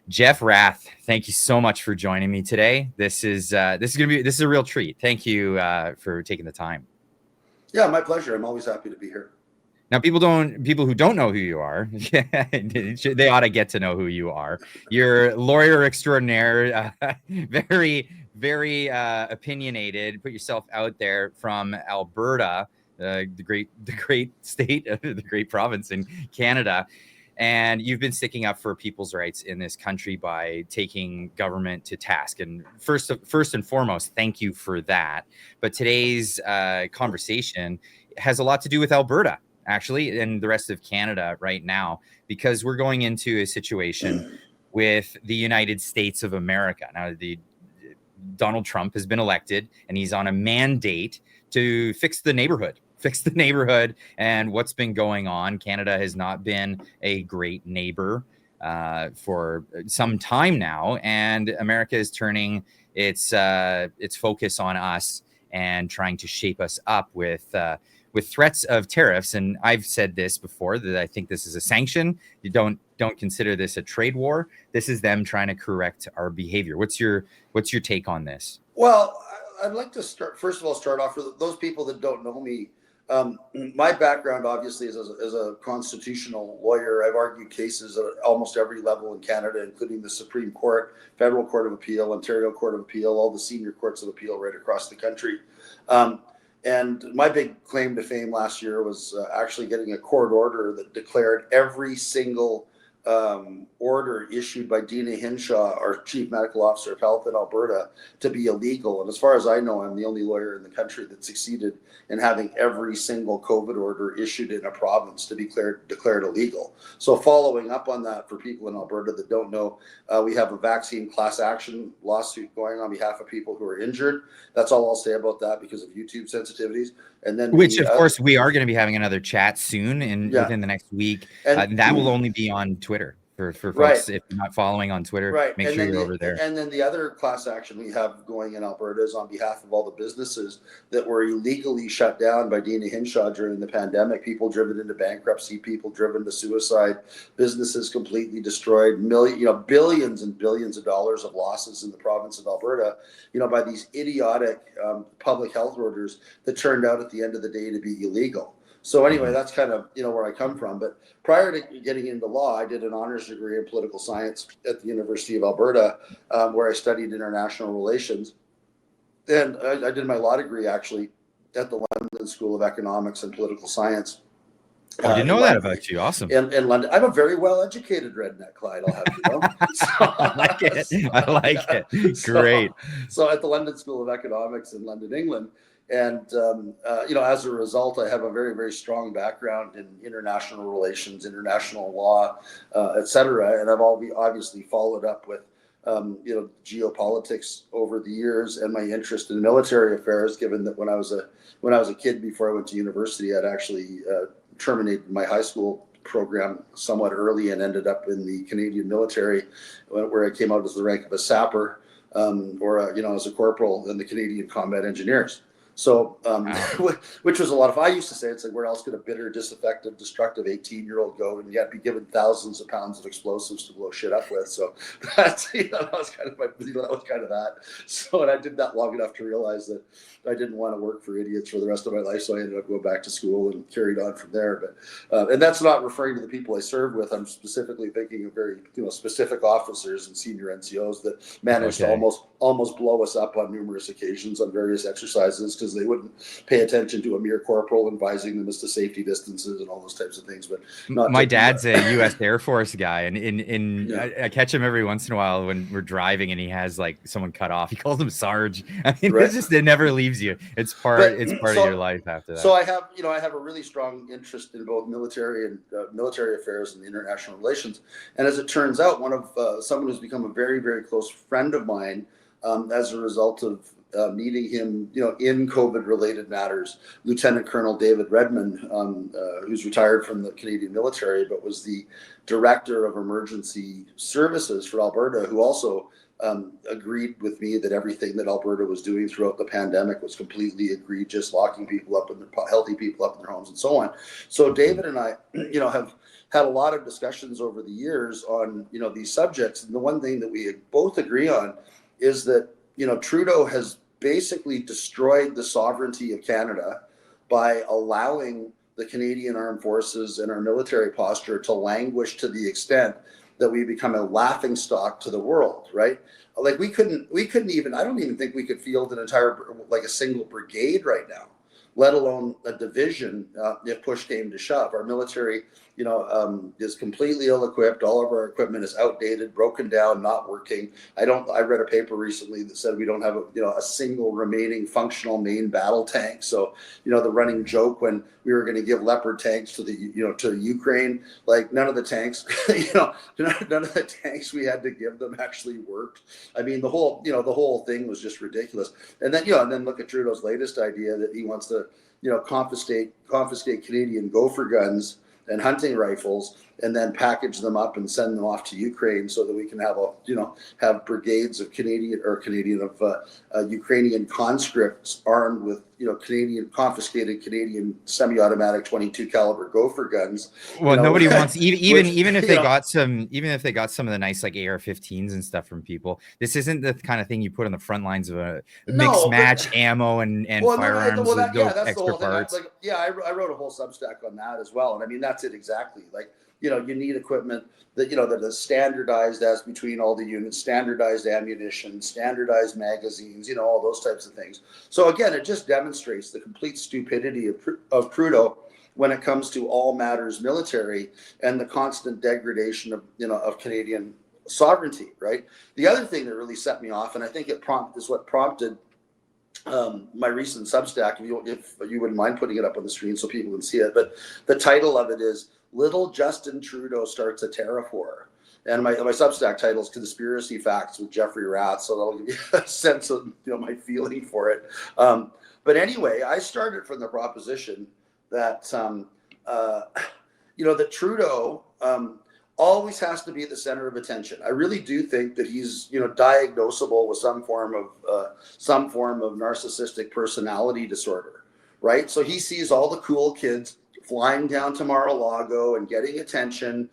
Jeff Rath, thank you so much for joining me today. This is a real treat. Thank you for taking the time. Yeah, my pleasure. I'm always happy to be here. Now, people who don't know who you are, they ought to get to know who you are. You're lawyer extraordinaire, very, very opinionated. Put yourself out there from Alberta, the great state, the great province in Canada. And you've been sticking up for people's rights in this country by taking government to task. And first and foremost, thank you for that. But today's conversation has a lot to do with Alberta, actually, and the rest of Canada right now, because we're going into a situation with the United States of America. Now, Donald Trump has been elected, and he's on a mandate to fix the neighborhood. And what's been going on. Canada has not been a great neighbor for some time now, and America is turning its focus on us and trying to shape us up with threats of tariffs. And I've said this before, that I think this is a sanction. You don't consider this a trade war. This is them trying to correct our behavior. What's your take on this? Well, I'd like to start off for those people that don't know me. My background, obviously, is as a constitutional lawyer. I've argued cases at almost every level in Canada, including the Supreme Court, Federal Court of Appeal, Ontario Court of Appeal, all the senior courts of appeal right across the country. And my big claim to fame last year was actually getting a court order that declared every single order issued by Dina Hinshaw, our Chief Medical Officer of Health in Alberta, to be illegal. And as far as I know, I'm the only lawyer in the country that succeeded in having every single COVID order issued in a province to be declared illegal. So following up on that, for people in Alberta that don't know, we have a vaccine class action lawsuit going on behalf of people who are injured. That's all I'll say about that because of YouTube sensitivities. And then of course, we are going to be having another chat soon within the next week. And that will only be on Twitter for folks. Right. If you're not following on Twitter, right. Make sure you're over there. And then the other class action we have going in Alberta is on behalf of all the businesses that were illegally shut down by Dina Hinshaw during the pandemic. People driven into bankruptcy, people driven to suicide, businesses completely destroyed, billions and billions of dollars of losses in the province of Alberta, by these idiotic public health orders that turned out at the end of the day to be illegal. So anyway, that's kind of, where I come from. But prior to getting into law, I did an honors degree in political science at the University of Alberta, where I studied international relations. And I did my law degree actually at the London School of Economics and Political Science. I didn't know that about you. Awesome. In London. I'm a very well-educated redneck, Clyde, I'll have you know. I like it. Great. So at the London School of Economics in London, England. And, as a result, I have a very, very strong background in international relations, international law, et cetera. And I've obviously followed up with, geopolitics over the years, and my interest in military affairs, given that when I was a kid before I went to university, I'd actually terminated my high school program somewhat early and ended up in the Canadian military, where I came out as the rank of a sapper, as a corporal in the Canadian Combat Engineers. So, which was a lot of, I used to say, it's like, where else could a bitter, disaffected, destructive 18-year-old go and yet be given thousands of pounds of explosives to blow shit up with? So that was kind of that. So, and I did that long enough to realize that I didn't want to work for idiots for the rest of my life. So I ended up going back to school and carried on from there. But, and that's not referring to the people I served with. I'm specifically thinking of very, specific officers and senior NCOs that managed to almost blow us up on numerous occasions on various exercises, because they wouldn't pay attention to a mere corporal advising them as to safety distances and all those types of things. But my dad's a U.S. Air Force guy, and I catch him every once in a while when we're driving, and he has like someone cut off. He calls him Sarge. I mean, right. It never leaves you. It's part of your life after that. So I have a really strong interest in both military and military affairs and international relations. And as it turns out, one of someone who's become a very, very close friend of mine, as a result of meeting him, in COVID-related matters, Lieutenant Colonel David Redmond, who's retired from the Canadian military, but was the Director of Emergency Services for Alberta, who also agreed with me that everything that Alberta was doing throughout the pandemic was completely egregious, locking people up in healthy people up in their homes and so on. So David and I, have had a lot of discussions over the years on, these subjects. And the one thing that we both agree on is that, Trudeau has basically destroyed the sovereignty of Canada by allowing the Canadian Armed Forces and our military posture to languish to the extent that we become a laughing stock to the world, right? Like we couldn't even, I don't even think we could field an entire, like a single brigade right now, let alone a division if push came to shove. Our military, is completely ill-equipped. All of our equipment is outdated, broken down, not working. I read a paper recently that said we don't have a single remaining functional main battle tank. So, the running joke when we were going to give Leopard tanks to to Ukraine, like none of the tanks, none of the tanks we had to give them actually worked. I mean, the whole thing was just ridiculous. And then look at Trudeau's latest idea that he wants to, confiscate Canadian gopher guns and hunting rifles, and then package them up and send them off to Ukraine so that we can have brigades of Ukrainian conscripts armed with confiscated Canadian semi-automatic 22 caliber gopher guns. Well, nobody wants even if they got some of the nice like AR-15s and stuff from people. This isn't the kind of thing you put on the front lines of a match ammo and firearms with extra parts. I wrote a whole Substack on that as well, and I mean that's it exactly. Like, you need equipment that that is standardized as between all the units, standardized ammunition, standardized magazines, all those types of things. So again, it just demonstrates the complete stupidity of Trudeau when it comes to all matters military and the constant degradation of Canadian sovereignty. Right. The other thing that really set me off, and I think is what prompted my recent Substack, if you wouldn't mind putting it up on the screen so people can see it, but the title of it is "Little Justin Trudeau Starts a Tariff War." And my Substack title is "Conspiracy Facts with Jeffrey Rath," so that'll give you a sense of my feeling for it. But anyway, I started from the proposition that that Trudeau always has to be the center of attention. I really do think that he's diagnosable with some form of narcissistic personality disorder, right? So he sees all the cool kids flying down to Mar-a-Lago and getting attention,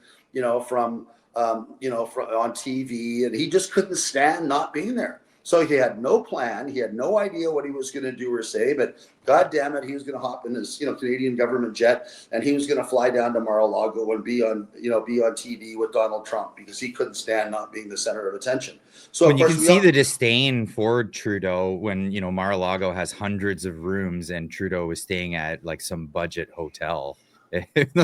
from on TV, and he just couldn't stand not being there. So he had no plan. He had no idea what he was going to do or say, but God damn it, he was going to hop in his Canadian government jet, and he was going to fly down to Mar-a-Lago and be on TV with Donald Trump because he couldn't stand not being the center of attention. So when you can see the disdain for Trudeau when Mar-a-Lago has hundreds of rooms and Trudeau was staying at like some budget hotel. It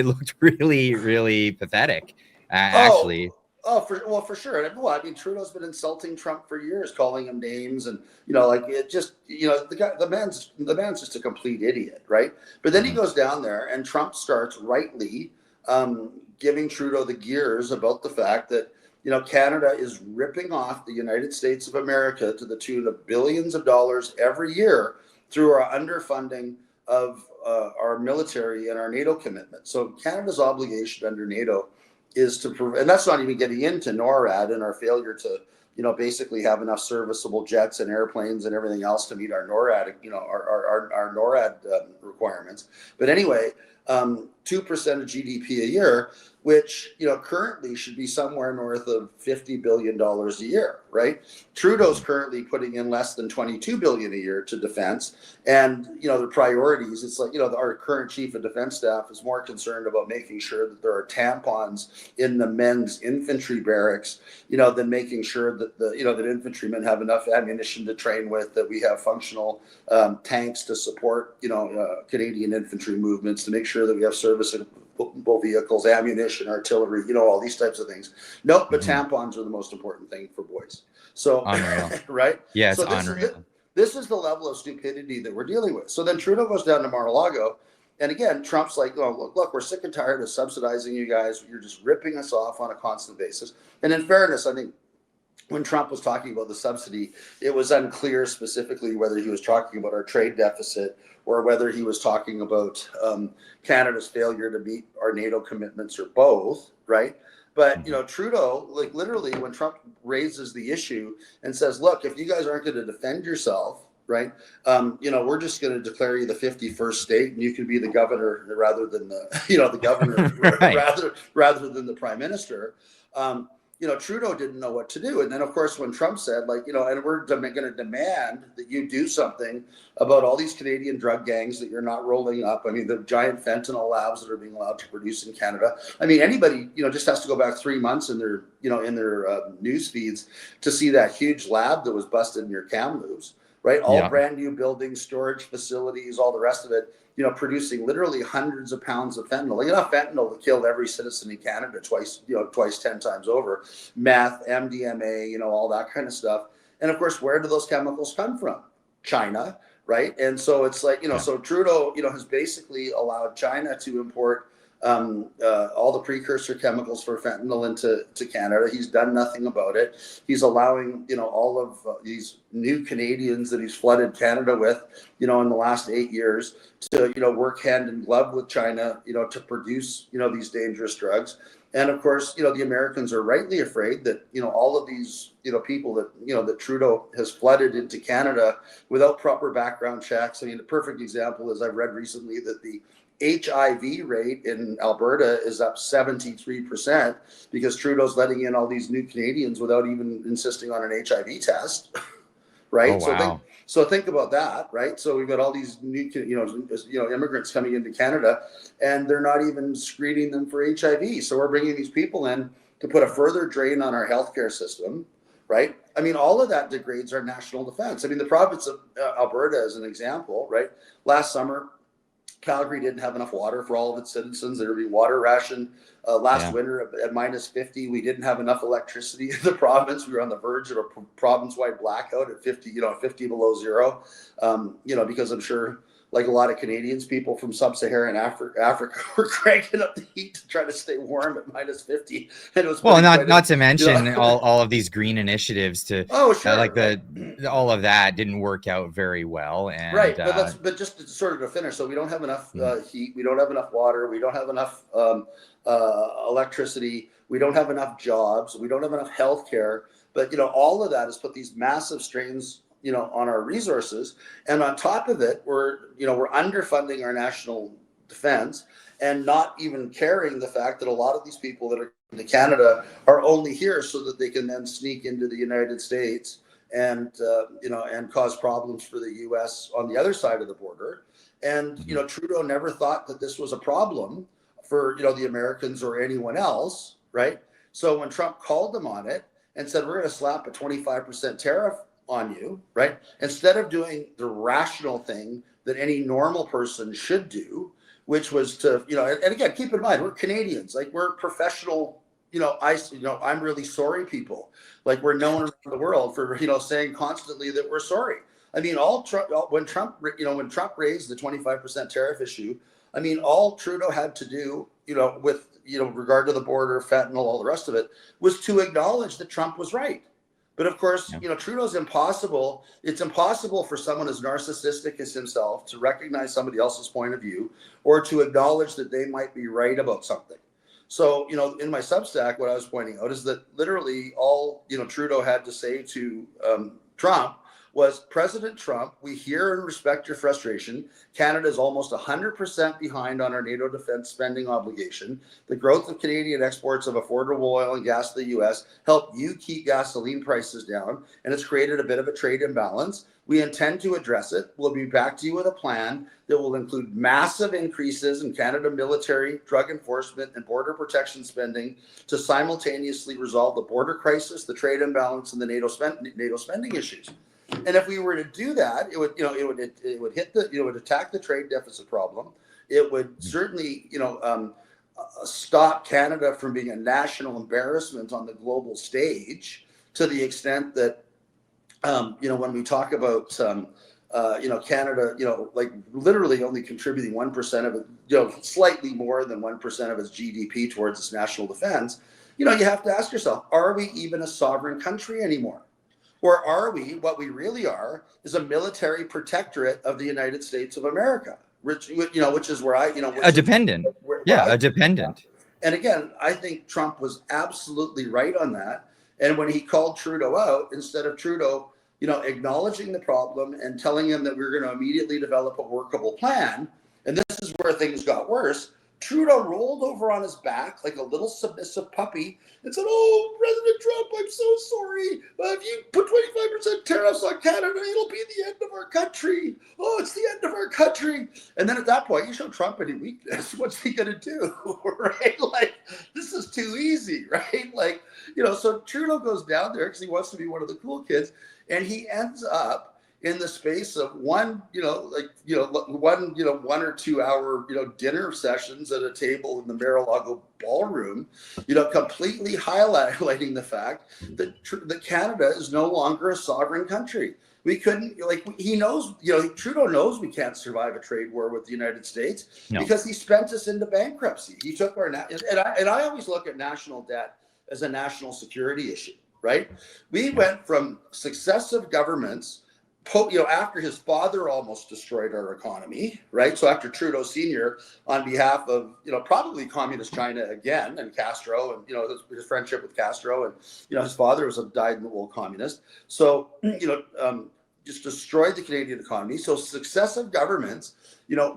looked really, really pathetic, actually. For sure. I mean, Trudeau's been insulting Trump for years, calling him names, and the man's just a complete idiot, right? But then he goes down there, and Trump starts rightly giving Trudeau the gears about the fact that Canada is ripping off the United States of America to the tune of billions of dollars every year through our underfunding of our military and our NATO commitment. So Canada's obligation under NATO is to and that's not even getting into NORAD and our failure to basically have enough serviceable jets and airplanes and everything else to meet our NORAD our NORAD requirements. But anyway, 2% of GDP a year, which currently should be somewhere north of $50 billion a year, right? Trudeau's currently putting in less than $22 billion a year to defense, and the priorities. It's like our current chief of defense staff is more concerned about making sure that there are tampons in the men's infantry barracks, than making sure that that infantrymen have enough ammunition to train with, that we have functional tanks to support Canadian infantry movements, to make sure that we have serviceable vehicles, ammunition, artillery, all these types of things. Nope, but tampons are the most important thing for boys. So, unreal. Right? Yeah, it's so unreal. This is the level of stupidity that we're dealing with. So then Trudeau goes down to Mar-a-Lago, and again, Trump's like, "Oh, look, we're sick and tired of subsidizing you guys. You're just ripping us off on a constant basis." And in fairness, I think when Trump was talking about the subsidy, it was unclear specifically whether he was talking about our trade deficit or whether he was talking about Canada's failure to meet our NATO commitments, or both, right? But Trudeau, like literally, when Trump raises the issue and says, "Look, if you guys aren't going to defend yourself, right? We're just going to declare you the 51st state, and you can be the governor rather than the, the governor Right. rather than the prime minister." Trudeau didn't know what to do. And then, of course, when Trump said, and we're going to demand that you do something about all these Canadian drug gangs that you're not rolling up. I mean, the giant fentanyl labs that are being allowed to produce in Canada. I mean, anybody, just has to go back 3 months in their news feeds to see that huge lab that was busted near Kamloops, right? All brand new buildings, storage facilities, all the rest of it, producing literally hundreds of pounds of fentanyl. Fentanyl that killed every citizen in Canada twice, 10 times over. Meth, MDMA, all that kind of stuff. And of course, where do those chemicals come from? China, right? And so it's like, so Trudeau, has basically allowed China to import all the precursor chemicals for fentanyl into Canada. He's done nothing about it. He's allowing, all of these new Canadians that he's flooded Canada with, in the last 8 years to, work hand in glove with China, to produce, these dangerous drugs. And of course, the Americans are rightly afraid that, all of these, people that, that Trudeau has flooded into Canada without proper background checks. I mean, the perfect example is I've read recently that the HIV rate in Alberta is up 73% because Trudeau's letting in all these new Canadians without even insisting on an HIV test, right? Oh, wow. So think about that, right? So we've got all these new, immigrants coming into Canada, and they're not even screening them for HIV. So we're bringing these people in to put a further drain on our healthcare system, right? I mean, all of that degrades our national defense. I mean, the province of Alberta, as an example, right? Last summer, Calgary didn't have enough water for all of its citizens. They were being water rationed. Last winter at minus 50, we didn't have enough electricity in the province. We were on the verge of a province-wide blackout at 50, 50 below zero. Because I'm sure, like a lot of Canadians, people from sub-Saharan Africa were cranking up the heat to try to stay warm at minus 50. And it was not to mention all of these green initiatives to all of that didn't work out very well. And right, but just sort of to finish, so we don't have enough heat, we don't have enough water, we don't have enough electricity, we don't have enough jobs, we don't have enough healthcare. But all of that has put these massive strains on our resources, and on top of it, we're underfunding our national defense and not even carrying the fact that a lot of these people that are in Canada are only here so that they can then sneak into the United States and and cause problems for the U.S. on the other side of the border. And Trudeau never thought that this was a problem for the Americans or anyone else, right? So when Trump called them on it and said, we're going to slap a 25% tariff on you, right? Instead of doing the rational thing that any normal person should do, which was to, and again, keep in mind, we're Canadians, like we're professional, I'm really sorry people, like we're known around the world for, saying constantly that we're sorry. I mean, when Trump raised the 25% tariff issue, I mean, all Trudeau had to do, with, regard to the border, fentanyl, all the rest of it, was to acknowledge that Trump was right. But of course, Trudeau's impossible. It's impossible for someone as narcissistic as himself to recognize somebody else's point of view or to acknowledge that they might be right about something. So, in my Substack, what I was pointing out is that literally all, Trudeau had to say to Trump was, President Trump, we hear and respect your frustration. Canada is almost 100% behind on our NATO defense spending obligation. The growth of Canadian exports of affordable oil and gas to the U.S. helped you keep gasoline prices down, and it's created a bit of a trade imbalance. We intend to address it. We'll be back to you with a plan that will include massive increases in Canada military, drug enforcement, and border protection spending to simultaneously resolve the border crisis, the trade imbalance, and the NATO spending issues. And if we were to do that, it would attack the trade deficit problem. It would certainly, stop Canada from being a national embarrassment on the global stage, to the extent that, when we talk about, Canada, like literally only contributing 1% of it, slightly more than 1% of its GDP towards its national defense. you have to ask yourself, are we even a sovereign country anymore? Or are we, what we really are, is a military protectorate of the United States of America, which is where I, A dependent. A dependent. And again, I think Trump was absolutely right on that. And when he called Trudeau out, instead of Trudeau, acknowledging the problem and telling him that we were going to immediately develop a workable plan, and this is where things got worse, Trudeau rolled over on his back like a little submissive puppy and said, "Oh, President Trump, I'm so sorry. If you put 25% tariffs on Canada, it'll be the end of our country. Oh, it's the end of our country." And then at that point, you show Trump any weakness, what's he going to do? Right? Like, this is too easy, right? Like, so Trudeau goes down there because he wants to be one of the cool kids, and he ends up in the space of one or 2 hour, dinner sessions at a table in the Mar-a-Lago ballroom, completely highlighting the fact that Canada is no longer a sovereign country. We couldn't, he knows, Trudeau knows we can't survive a trade war with the United States because he spent us into bankruptcy. He took our, and I always look at national debt as a national security issue, right? We went from successive governments, after his father almost destroyed our economy, right? So after Trudeau Sr., on behalf of, probably communist China again, and Castro, and, his friendship with Castro, and, his father was a dyed-in-the-wool communist. So, just destroyed the Canadian economy. So successive governments,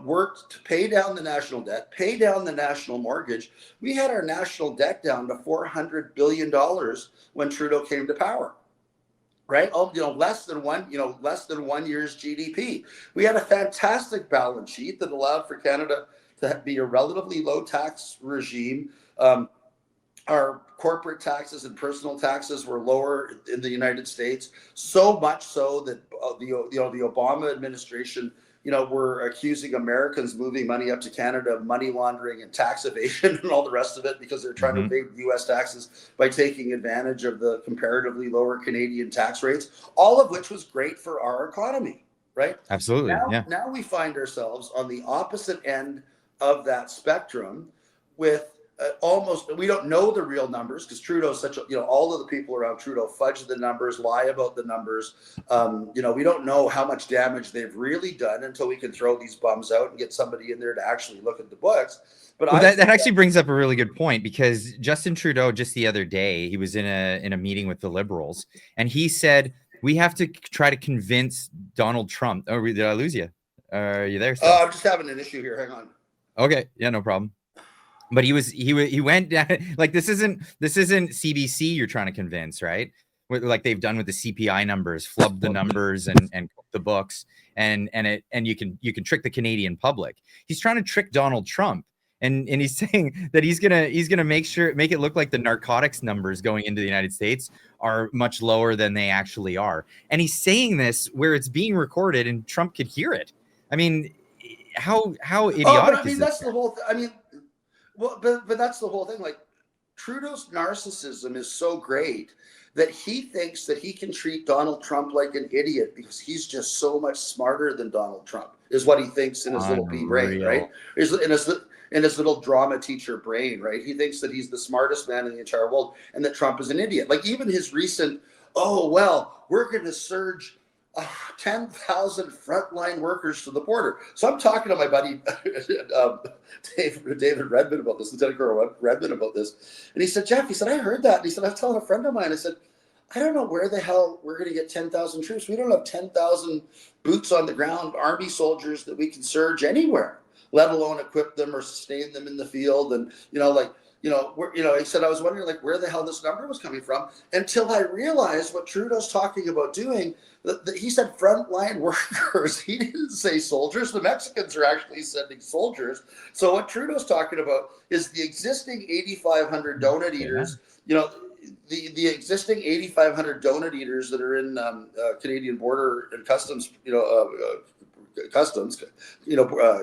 worked to pay down the national debt, pay down the national mortgage. We had our national debt down to $400 billion when Trudeau came to power. Right? Less than 1 year's GDP. We had a fantastic balance sheet that allowed for Canada to be a relatively low tax regime. Our corporate taxes and personal taxes were lower in the United States, so much so that the Obama administration, were accusing Americans moving money up to Canada of money laundering and tax evasion and all the rest of it because they're trying to evade U.S. taxes by taking advantage of the comparatively lower Canadian tax rates, all of which was great for our economy, right? Absolutely. Now we find ourselves on the opposite end of that spectrum with we don't know the real numbers because Trudeau's such a, all of the people around Trudeau fudge the numbers, lie about the numbers. We don't know how much damage they've really done until we can throw these bums out and get somebody in there to actually look at the books. But that actually brings up a really good point, because Justin Trudeau just the other day, he was in a meeting with the Liberals, and he said, we have to try to convince Donald Trump. Oh, did I lose you? Are you there? I'm just having an issue here. Hang on. Okay. Yeah, no problem. But he went down, like, this isn't CBC you're trying to convince, right? Like they've done with the CPI numbers, flub the numbers and cook the books, and you can trick the Canadian public. He's trying to trick Donald Trump, and he's saying that he's gonna make it look like the narcotics numbers going into the United States are much lower than they actually are. And he's saying this where it's being recorded and Trump could hear it. I mean, how idiotic is this? That's the whole well, but that's the whole thing. Like, Trudeau's narcissism is so great that he thinks that he can treat Donald Trump like an idiot because he's just so much smarter than Donald Trump, is what he thinks in his little pea brain, right? In his little drama teacher brain, right? He thinks that he's the smartest man in the entire world and that Trump is an idiot. Like, even his recent, we're going to surge 10,000 frontline workers to the border. So I'm talking to my buddy David Redmond about this, Lieutenant Colonel Redmond about this. And he said, Jeff, I heard that. And he said, I was telling a friend of mine, I said, I don't know where the hell we're going to get 10,000 troops. We don't have 10,000 boots on the ground, army soldiers that we can surge anywhere, let alone equip them or sustain them in the field. And, he said, I was wondering, like, where the hell this number was coming from until I realized what Trudeau's talking about doing. He said frontline workers. He didn't say soldiers. The Mexicans are actually sending soldiers. So what Trudeau's talking about is the existing 8,500 donut eaters, the existing 8,500 donut eaters that are in Canadian border and customs, customs,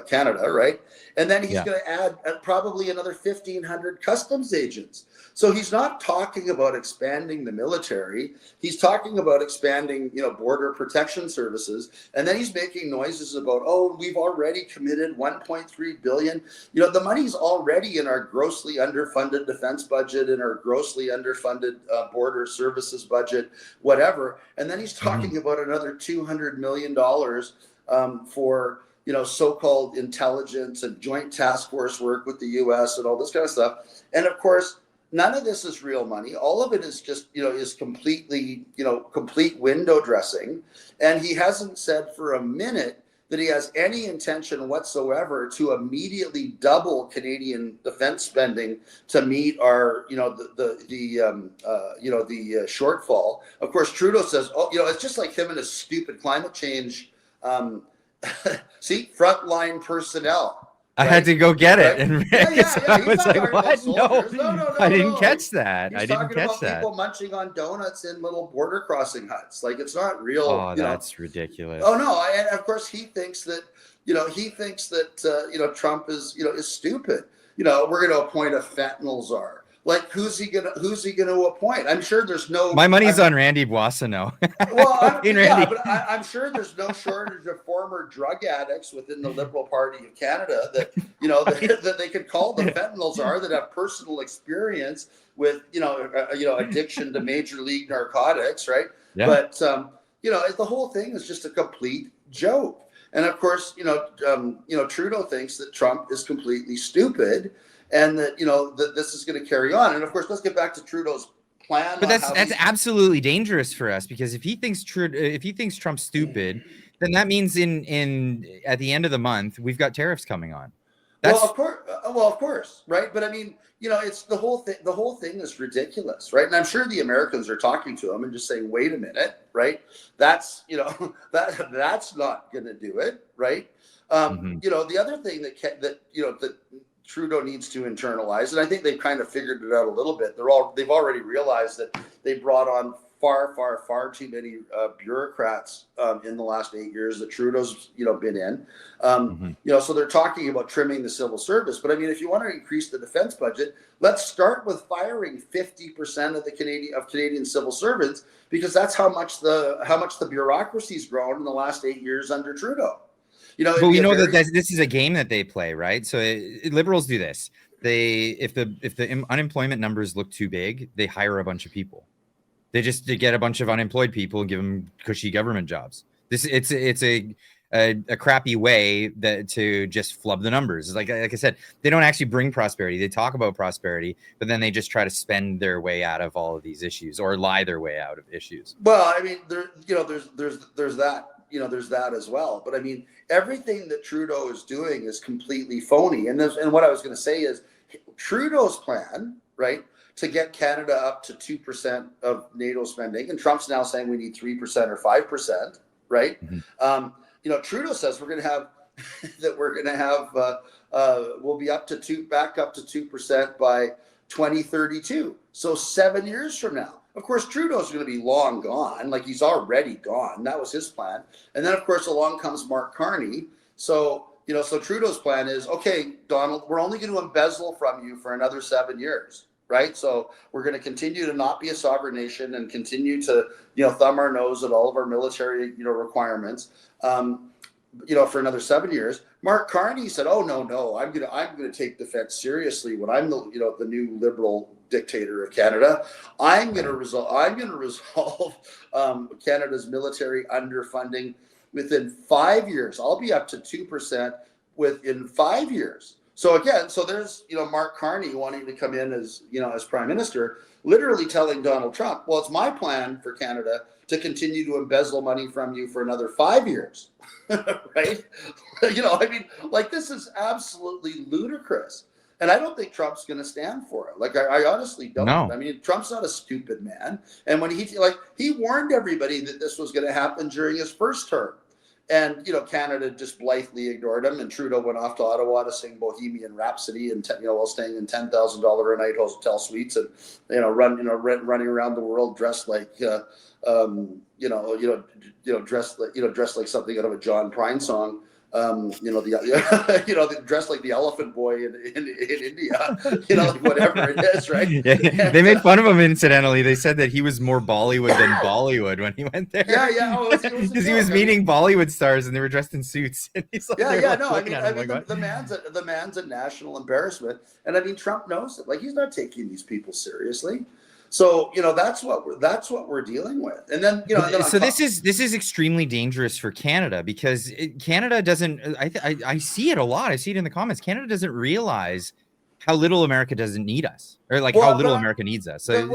Canada, right? And then he's Yeah. going to add probably another 1,500 customs agents. So he's not talking about expanding the military. He's talking about expanding, border protection services. And then he's making noises about, oh, we've already committed 1.3 billion. The money's already in our grossly underfunded defense budget, in our grossly underfunded border services budget, whatever. And then he's talking about another $200 million for so-called intelligence and joint task force work with the U.S. and all this kind of stuff. And of course, none of this is real money. All of it is just, is completely, complete window dressing. And he hasn't said for a minute that he has any intention whatsoever to immediately double Canadian defense spending to meet our, the shortfall. Of course, Trudeau says, it's just like him and his stupid climate change. See, frontline personnel. I had to go get it. Right? And I was like, what? No, I didn't catch that. He's talking about people munching on donuts in little border crossing huts. Like, it's not real. Oh, that's ridiculous. Oh no, and of course he thinks that Trump is stupid. We're going to appoint a fentanyl czar. Like, who's he gonna appoint? I'm sure there's no. My money's on Randy Boissonneau. Well, I'm sure there's no shortage of former drug addicts within the Liberal Party of Canada that that they could call the fentanyl czar, that have personal experience with addiction to major league narcotics, right? Yeah. But the whole thing is just a complete joke. And of course, Trudeau thinks that Trump is completely stupid, and that that this is going to carry on. And of course, let's get back to Trudeau's plan. But that's absolutely dangerous for us, because if he thinks Trump's stupid, then that means in at the end of the month we've got tariffs coming on. Well, of course, right? But I mean, it's the whole thing. The whole thing is ridiculous, right? And I'm sure the Americans are talking to him and just saying, "Wait a minute, right? That's that's not going to do it, right?" The other thing that Trudeau needs to internalize, and I think they've kind of figured it out a little bit. They've already realized that they brought on far too many bureaucrats in the last 8 years that Trudeau's been in. So they're talking about trimming the civil service. But I mean, if you want to increase the defense budget, let's start with firing 50% of Canadian civil servants, because that's how much the bureaucracy's grown in the last 8 years under Trudeau. But we know that this is a game that they play, right? So liberals do this. If the unemployment numbers look too big, they hire a bunch of people. They get a bunch of unemployed people and give them cushy government jobs. It's a crappy way to just flub the numbers. Like I said, they don't actually bring prosperity. They talk about prosperity, but then they just try to spend their way out of all of these issues, or lie their way out of issues. Well, I mean, there's that. There's that as well. But I mean, everything that Trudeau is doing is completely phony. And what I was going to say is Trudeau's plan, right, to get Canada up to 2% of NATO spending, and Trump's now saying we need 3% or 5%, right? Trudeau says we're going to have we'll be back up to 2% by 2032. So 7 years from now. Of course, Trudeau's going to be long gone. Like, he's already gone. That was his plan. And then, of course, along comes Mark Carney. So Trudeau's plan is, okay, Donald, we're only going to embezzle from you for another 7 years, right? So we're going to continue to not be a sovereign nation and continue to, thumb our nose at all of our military, requirements, for another 7 years. Mark Carney said, "Oh no, I'm going to take defense seriously when I'm the new liberal dictator of Canada. I'm going to resolve Canada's military underfunding within 5 years. I'll be up to 2% within 5 years." So again, there's Mark Carney wanting to come in as prime minister, literally telling Donald Trump, "Well, it's my plan for Canada to continue to embezzle money from you for another 5 years." Right? I mean, like, this is absolutely ludicrous. And I don't think Trump's going to stand for it. Like, I honestly don't. No. I mean, Trump's not a stupid man. And when he warned everybody that this was going to happen during his first term. And, Canada just blithely ignored him, and Trudeau went off to Ottawa to sing Bohemian Rhapsody, and, while staying in $10,000 a night hotel suites, and, running around the world dressed like, dressed like something out of a John Prine song. Dressed like the elephant boy in India, like whatever it is, right? Yeah, they made fun of him incidentally. They said that he was more Bollywood than Bollywood when he went there. Yeah. Because he was meeting Bollywood stars and they were dressed in suits. And he's like, the man's a national embarrassment, and I mean, Trump knows it. Like, he's not taking these people seriously. So that's what we're dealing with, and then so this is extremely dangerous for Canada, because Canada doesn't. I see it a lot. I see it in the comments. Canada doesn't realize how little America doesn't need us, or like how little America needs us. So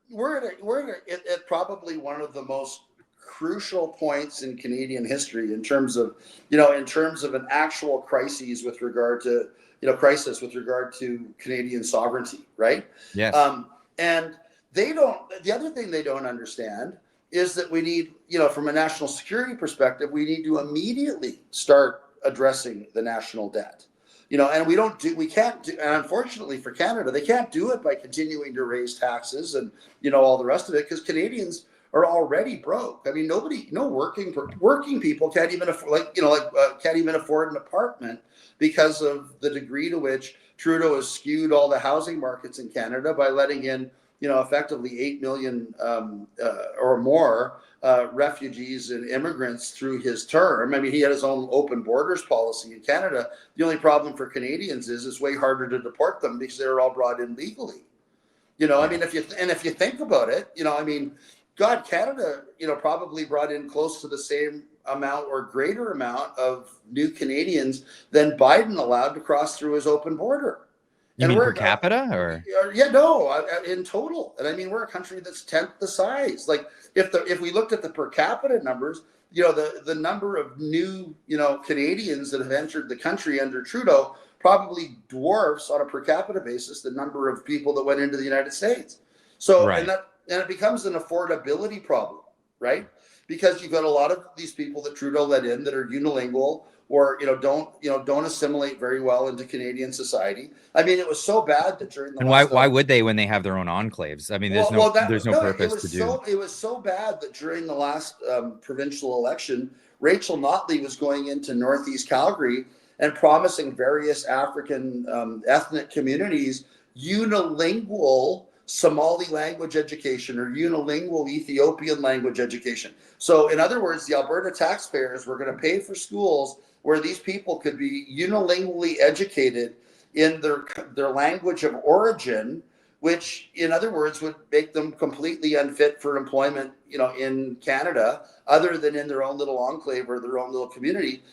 we're at probably one of the most crucial points in Canadian history in terms of an actual crisis with regard to Canadian sovereignty, right? Yes. And the other thing they don't understand is that we need, from a national security perspective, we need to immediately start addressing the national debt. And we can't do, and unfortunately for Canada, they can't do it by continuing to raise taxes and, all the rest of it, because Canadians are already broke. I mean, no working people can't even afford, can't even afford an apartment because of the degree to which Trudeau has skewed all the housing markets in Canada by letting in, effectively 8 million or more refugees and immigrants through his term. I mean, he had his own open borders policy in Canada. The only problem for Canadians is it's way harder to deport them because they're all brought in legally. I mean, if you think about it, I mean, God, Canada, probably brought in close to the same amount or greater amount of new Canadians than Biden allowed to cross through his open border. You mean per capita, or? Yeah, no, in total. And I mean, we're a country that's 10th the size. Like, if we looked at the per capita numbers, the number of new, Canadians that have entered the country under Trudeau probably dwarfs on a per capita basis the number of people that went into the United States. So, right. And it becomes an affordability problem, right? Because you've got a lot of these people that Trudeau let in that are unilingual, or don't assimilate very well into Canadian society. I mean, it was so bad that during the why would they, when they have their own enclaves? I mean, there's no purpose to do. It was so bad that during the last provincial election, Rachel Notley was going into Northeast Calgary and promising various African ethnic communities unilingual Somali language education or unilingual Ethiopian language education. So in other words, the Alberta taxpayers were going to pay for schools where these people could be unilingually educated in their language of origin, which in other words would make them completely unfit for employment, in Canada, other than in their own little enclave or their own little community,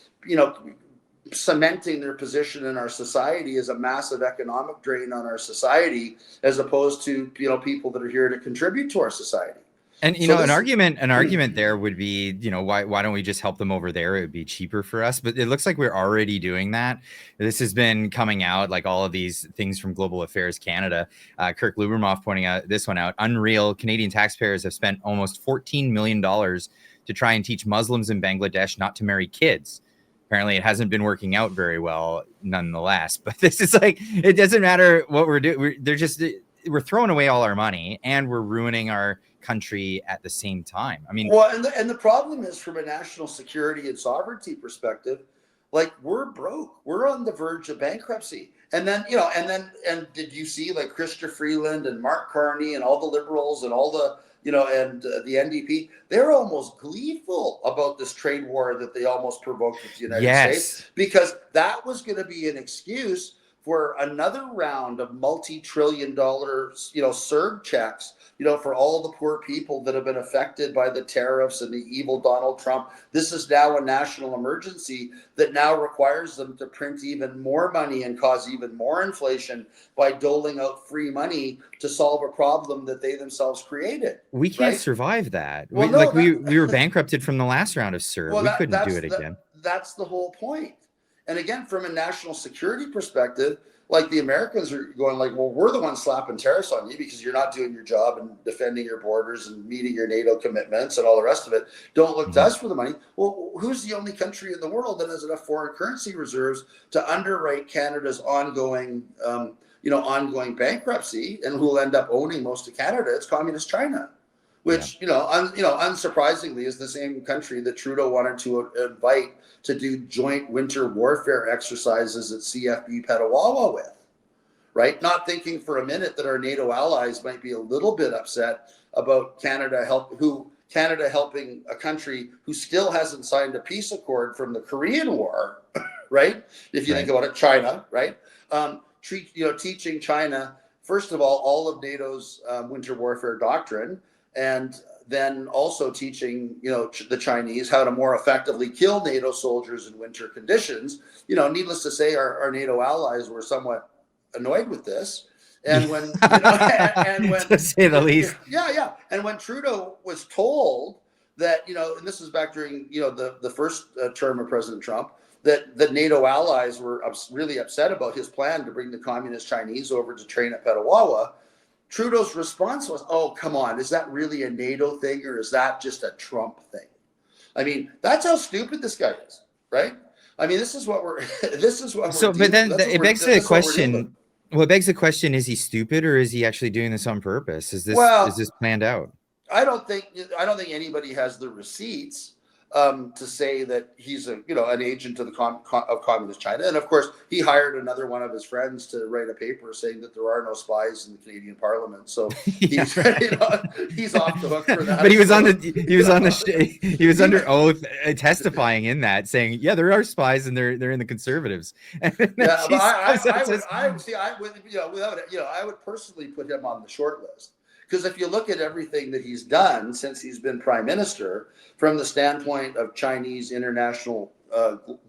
cementing their position in our society as a massive economic drain on our society, as opposed to, people that are here to contribute to our society. And an argument there would be, why don't we just help them over there? It would be cheaper for us. But it looks like we're already doing that. This has been coming out, like all of these things from Global Affairs Canada. Kirk Lubermoff pointing this one out. Unreal. Canadian taxpayers have spent almost $14 million to try and teach Muslims in Bangladesh not to marry kids. Apparently, it hasn't been working out very well, nonetheless. But this is like, it doesn't matter what we're doing. We're throwing away all our money, and we're ruining our country at the same time. I mean, well, and the problem is, from a national security and sovereignty perspective, like, we're broke. We're on the verge of bankruptcy. And then, and did you see like Chrystia Freeland and Mark Carney and all the Liberals and all the, and the NDP, they're almost gleeful about this trade war that they almost provoked with the United States, because that was going to be an excuse for another round of multi-trillion-dollar, CERB checks, for all the poor people that have been affected by the tariffs and the evil Donald Trump. This is now a national emergency that now requires them to print even more money and cause even more inflation by doling out free money to solve a problem that they themselves created. We can't survive that. We were bankrupted from the last round of CERB. Well, we couldn't do it again. That's the whole point. And again, from a national security perspective, like the Americans are going like, well, we're the ones slapping tariffs on you because you're not doing your job and defending your borders and meeting your NATO commitments and all the rest of it. Don't look to us for the money. Well, who's the only country in the world that has enough foreign currency reserves to underwrite Canada's ongoing, ongoing bankruptcy, and who will end up owning most of Canada? It's Communist China, which unsurprisingly is the same country that Trudeau wanted to invite to do joint winter warfare exercises at CFB Petawawa with, right? Not thinking for a minute that our NATO allies might be a little bit upset about Canada helping a country who still hasn't signed a peace accord from the Korean War, right? If you think about it, China, right? Teaching China, first of all of NATO's winter warfare doctrine, and then also teaching, the Chinese how to more effectively kill NATO soldiers in winter conditions. Needless to say, our NATO allies were somewhat annoyed with this. And when, to say the least. And when Trudeau was told that, and this was back during, the first term of President Trump, that the NATO allies were really upset about his plan to bring the communist Chinese over to train at Petawawa, Trudeau's response was, "Oh, come on, is that really a NATO thing, or is that just a Trump thing?" I mean, that's how stupid this guy is, right? I mean, this is what we're. So, but then it begs the question. Well, it begs the question: is he stupid, or is he actually doing this on purpose? Is this planned out? I don't think anybody has the receipts to say that he's an agent of of Communist China. And of course, he hired another one of his friends to write a paper saying that there are no spies in the Canadian Parliament. So he's off the hook for that. But he was under oath testifying in that, saying, yeah, there are spies and they're in the Conservatives. I would personally put him on the short list. Because if you look at everything that he's done since he's been prime minister, from the standpoint of Chinese international